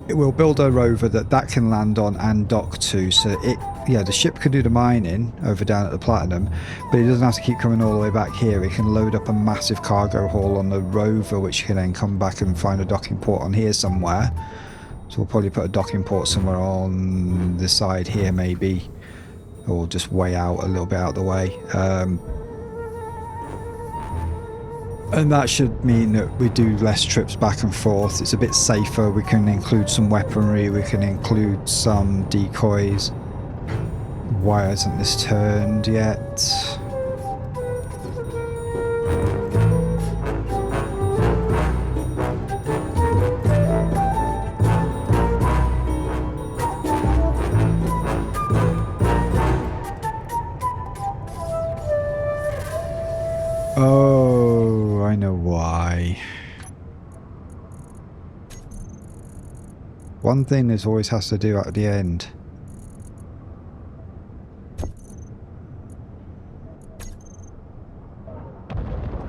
it will build a rover that can land on and dock to, so the ship can do the mining over down at the Platinum, but it doesn't have to keep coming all the way back here. It can load up a massive cargo haul on the rover, which can then come back and find a docking port on here somewhere. So we'll probably put a docking port somewhere on the side here maybe, or just way out, a little bit out of the way. And that should mean that we do less trips back and forth. It's a bit safer. We can include some weaponry. We can include some decoys. Why hasn't this turned yet? Oh, I know why. One thing this always has to do at the end.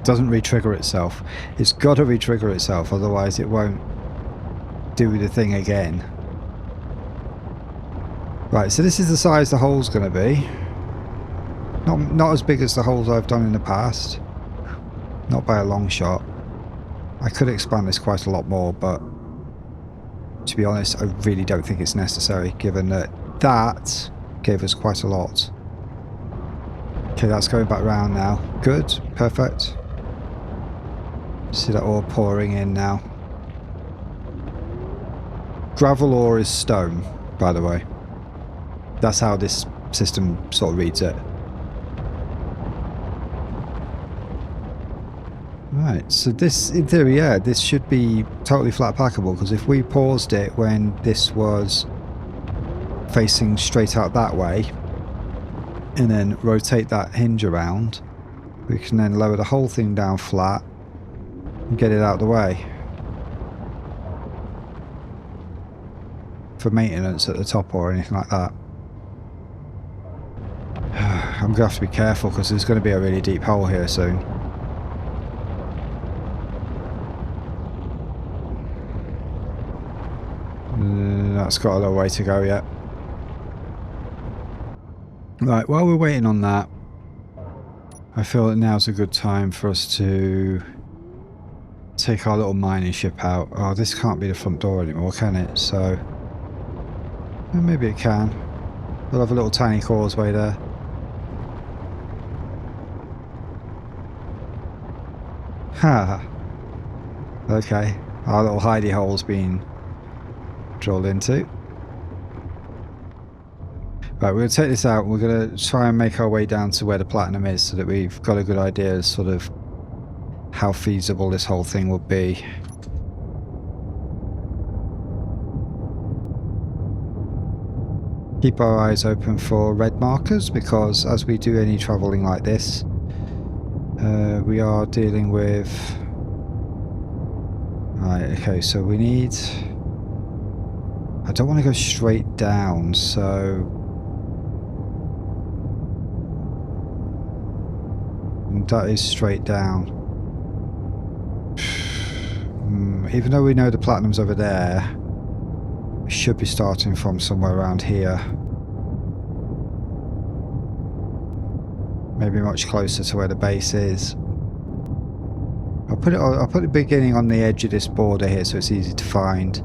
Doesn't re-trigger itself. It's got to re-trigger itself, otherwise it won't do the thing again. Right, so this is the size the hole's going to be. Not as big as the holes I've done in the past. Not by a long shot. I could expand this quite a lot more, but to be honest, I really don't think it's necessary, given that that gave us quite a lot. Okay, that's going back round now. Good, perfect. See that ore pouring in now. Gravel ore is stone, by the way. That's how this system sort of reads it. Right, so this, in theory, yeah, this should be totally flat packable, because if we paused it when this was facing straight out that way, and then rotate that hinge around, we can then lower the whole thing down flat and get it out of the way. For maintenance at the top or anything like that. I'm going to have to be careful because there's going to be a really deep hole here soon. That's got a little way to go yet. Right, while we're waiting on that, I feel that now's a good time for us to take our little mining ship out. Oh, this can't be the front door anymore, can it? So, well, maybe it can. We'll have a little tiny causeway there. Ha! Okay, our little hidey hole's been drilled into. Right, we're going to take this out. We're going to try and make our way down to where the platinum is so that we've got a good idea of sort of how feasible this whole thing would be. Keep our eyes open for red markers, because as we do any travelling like this, we are dealing with... Right, okay, so we need... I don't want to go straight down, so... That is straight down. Even though we know the platinum's over there, we should be starting from somewhere around here. Maybe much closer to where the base is. I'll put the beginning on the edge of this border here so it's easy to find.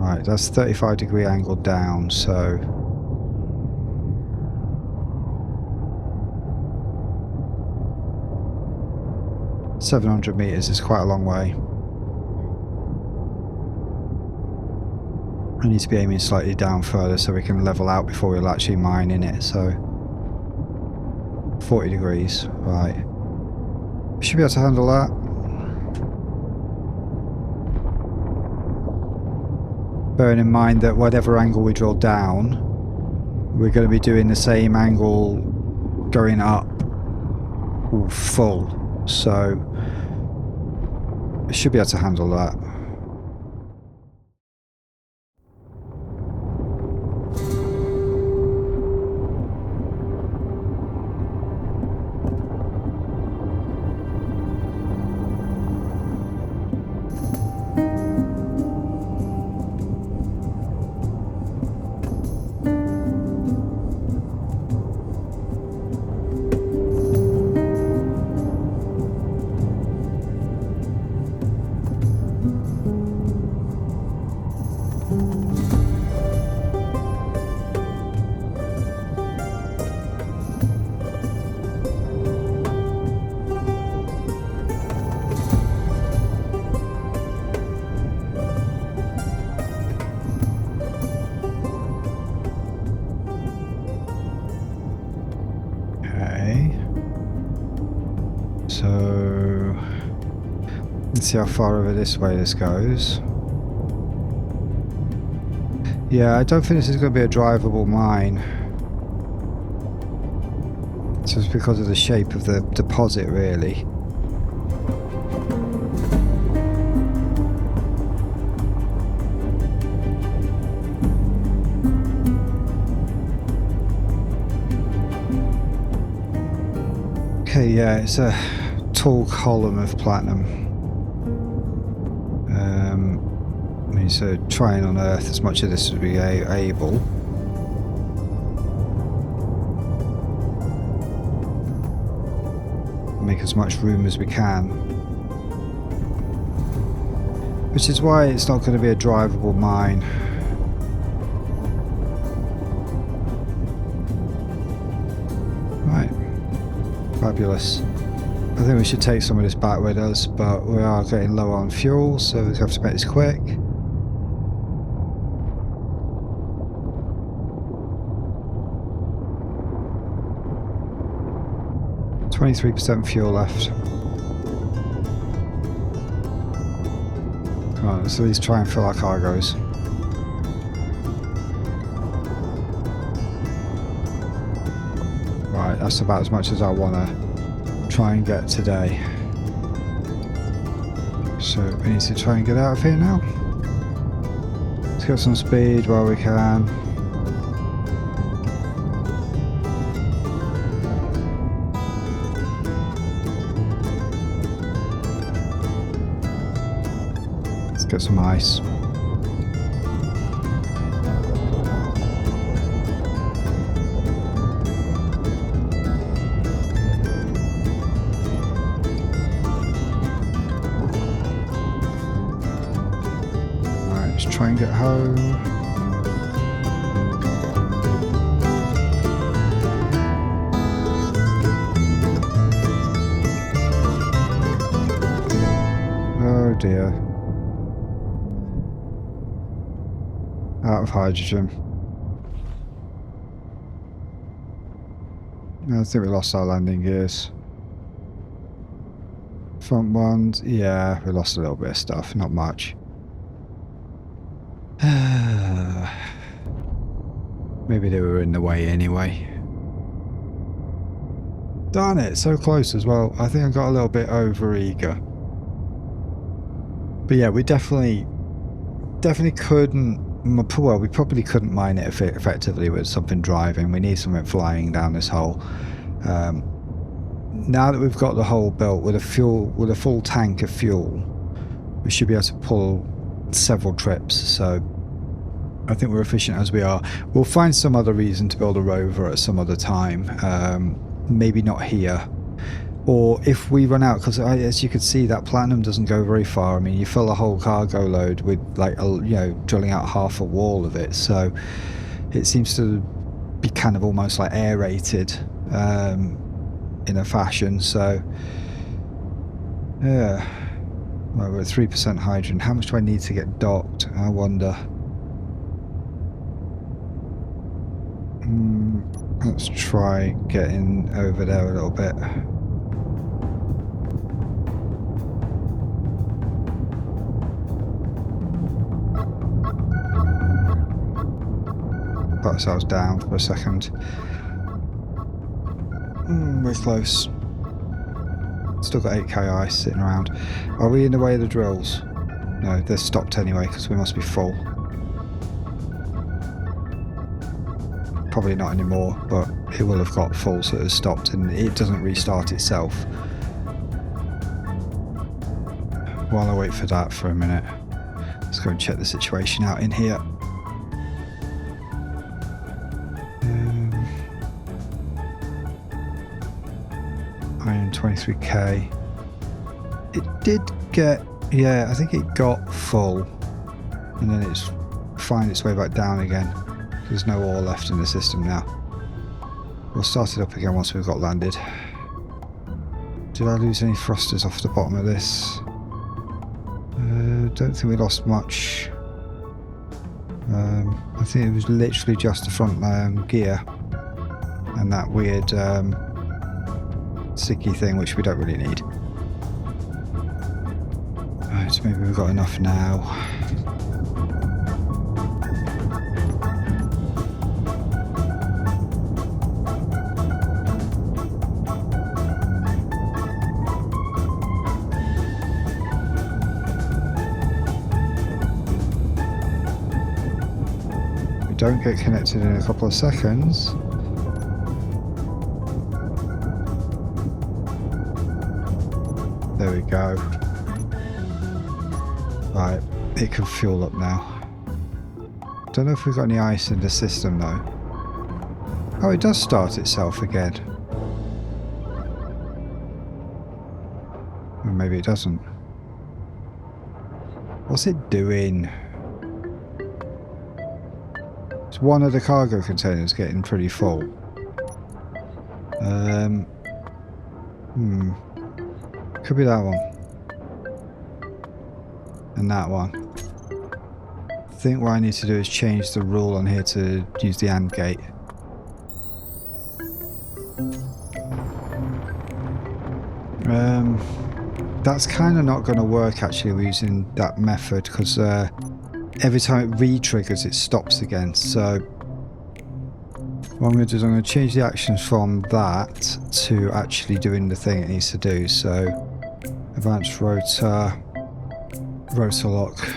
Right, that's 35-degree angle down, so... ...700 meters is quite a long way. I need to be aiming slightly down further so we can level out before we'll actually mine in it, so... 40 degrees, right. Should be able to handle that. Bearing in mind that whatever angle we drill down, we're going to be doing the same angle going up full, so I should be able to handle that. So let's see how far over this way this goes. Yeah, I don't think this is going to be a drivable mine. So it's because of the shape of the deposit, really. Okay, yeah, it's a tall column of platinum. I mean, so try and unearth as much of this as we are able. Make as much room as we can. Which is why it's not going to be a drivable mine. Right. Fabulous. I think we should take some of this back with us, but we are getting low on fuel, so we have to make this quick. %, fuel left. Come on, let's at least try and fill our cargoes. Right, that's about as much as I want to try and get today. So we need to try and get out of here now. Let's get some speed while we can. Let's get some ice. Try and get home. Oh dear. Out of hydrogen. I think we lost our landing gears. Front ones, yeah, we lost a little bit of stuff, not much. Maybe they were in the way anyway. Darn it, so close as well. I think I got a little bit over eager. But yeah, we definitely couldn't. Well, we probably couldn't mine it effectively with something driving. We need something flying down this hole. Now that we've got the hole built with a full tank of fuel, we should be able to pull several trips. So I think we're efficient as we are. We'll find some other reason to build a rover at some other time. Maybe not here. Or if we run out, because as you can see, that platinum doesn't go very far. I mean, you fill a whole cargo load with, like, drilling out half a wall of it. So it seems to be kind of almost like aerated in a fashion. So yeah, well, we're at 3% hydrogen. How much do I need to get docked? I wonder. Let's try getting over there a little bit. Put ourselves down for a second. We're close. Still got 8k ice sitting around. Are we in the way of the drills? No, they're stopped anyway because we must be full. Probably not anymore, but it will have got full, so it's stopped and it doesn't restart itself. While I wait for that for a minute, let's go and check the situation out in here. Iron 23k. It did get, yeah, I think it got full, and then it's find its way back down again. There's no ore left in the system now. We'll start it up again once we've got landed. Did I lose any thrusters off the bottom of this? Don't think we lost much. I think it was literally just the front gear and that weird sticky thing, which we don't really need. Right, so maybe we've got enough now. don't get connected in a couple of seconds. There we go. Right, it can fuel up now. Don't know if we've got any ice in the system though. Oh, it does start itself again. Or maybe it doesn't. What's it doing? It's one of the cargo containers getting pretty full. Could be that one. And that one. I think what I need to do is change the rule on here to use the AND gate. That's kind of not going to work actually using that method, because every time it re-triggers it stops again. So what I'm going to do is I'm going to change the actions from that to actually doing the thing it needs to do. So advanced rotor, rotor lock,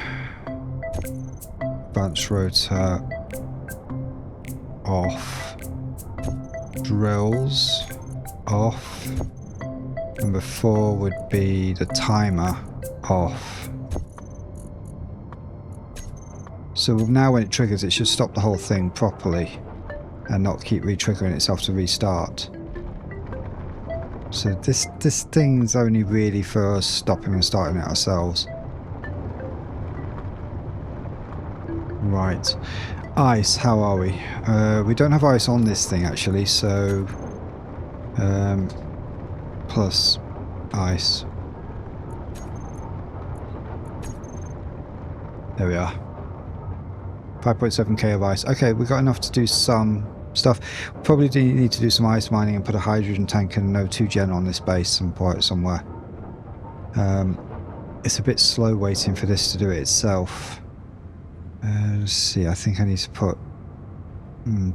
advanced rotor off, drills off. Number 4 would be the timer off. So now when it triggers, it should stop the whole thing properly and not keep re-triggering itself to restart. So this thing's only really for us stopping and starting it ourselves. Right. Ice, how are we? We don't have ice on this thing actually, so plus ice. There we are. 5.7k of ice. Okay, we've got enough to do some stuff. Probably do need to do some ice mining and put a hydrogen tank and an O2 gen on this base somewhere. It's a bit slow waiting for this to do it itself. Let's see, I think I need to put...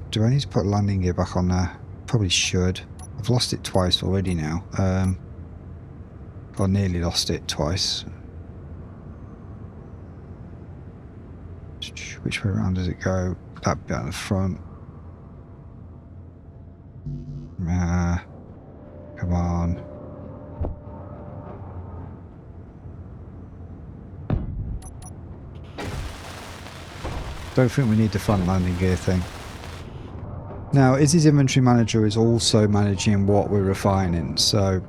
do I need to put landing gear back on there? Probably should. I've lost it twice already now. Or nearly lost it twice. Which way around does it go? That bit on the front. Come on. Don't think we need the front landing gear thing. Now, Izzy's inventory manager is also managing what we're refining, so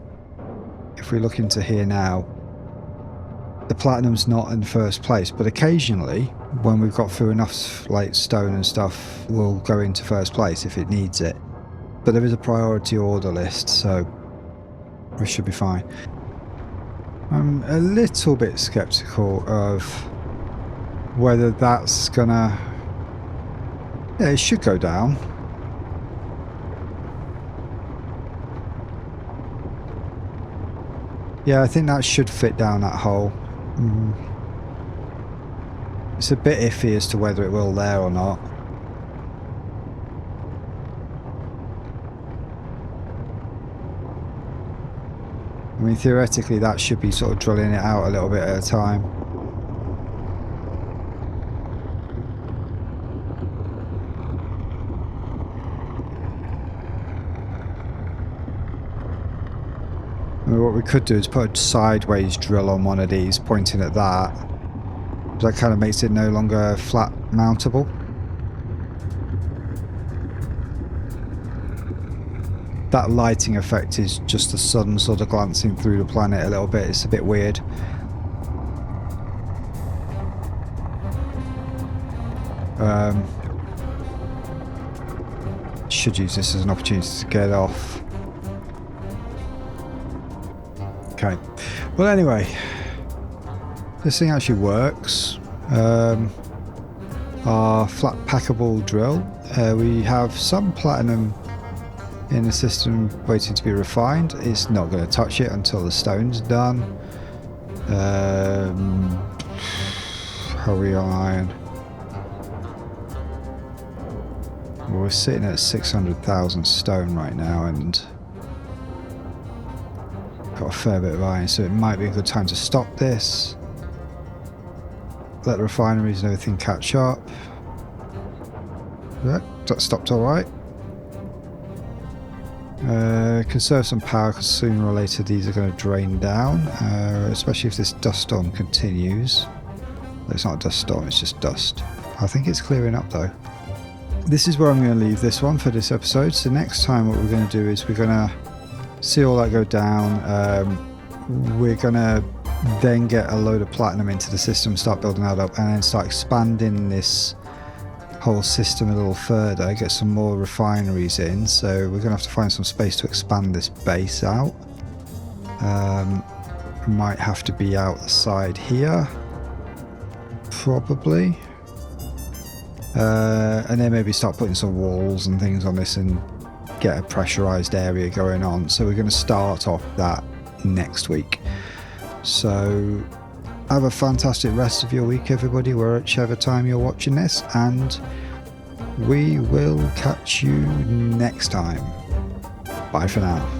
if we look into here now, the platinum's not in first place, but occasionally, when we've got through enough like stone and stuff, we'll go into first place if it needs it. But there is a priority order list, so we should be fine. I'm a little bit skeptical of whether that's gonna... Yeah, it should go down. Yeah, I think that should fit down that hole. It's a bit iffy as to whether it will there or not. I mean, theoretically that should be sort of drilling it out a little bit at a time. I mean, what we could do is put a sideways drill on one of these pointing at that. That kind of makes it no longer flat mountable. That lighting effect is just the sun sort of glancing through the planet a little bit. It's a bit weird. Should use this as an opportunity to get off. Okay. Well, anyway, this thing actually works. Our flat packable drill. We have some platinum in the system waiting to be refined. It's not going to touch it until the stone's done. Hurry on iron. Well, we're sitting at 600,000 stone right now and got a fair bit of iron, so it might be a good time to stop this. Let the refineries and everything catch up. That stopped all right. Conserve some power because sooner or later these are going to drain down, especially if this dust storm continues. It's not a dust storm, it's just dust. I think it's clearing up though. This is where I'm going to leave this one for this episode. So next time what we're going to do is we're going to see all that go down. We're going to then get a load of platinum into the system, start building that up, and then start expanding this whole system a little further, get some more refineries in. So we're going to have to find some space to expand this base out. Might have to be out the side here, probably. And then maybe start putting some walls and things on this and get a pressurized area going on. So we're going to start off that next week. So have a fantastic rest of your week, everybody, whichever time you're watching this, and we will catch you next time. Bye for now.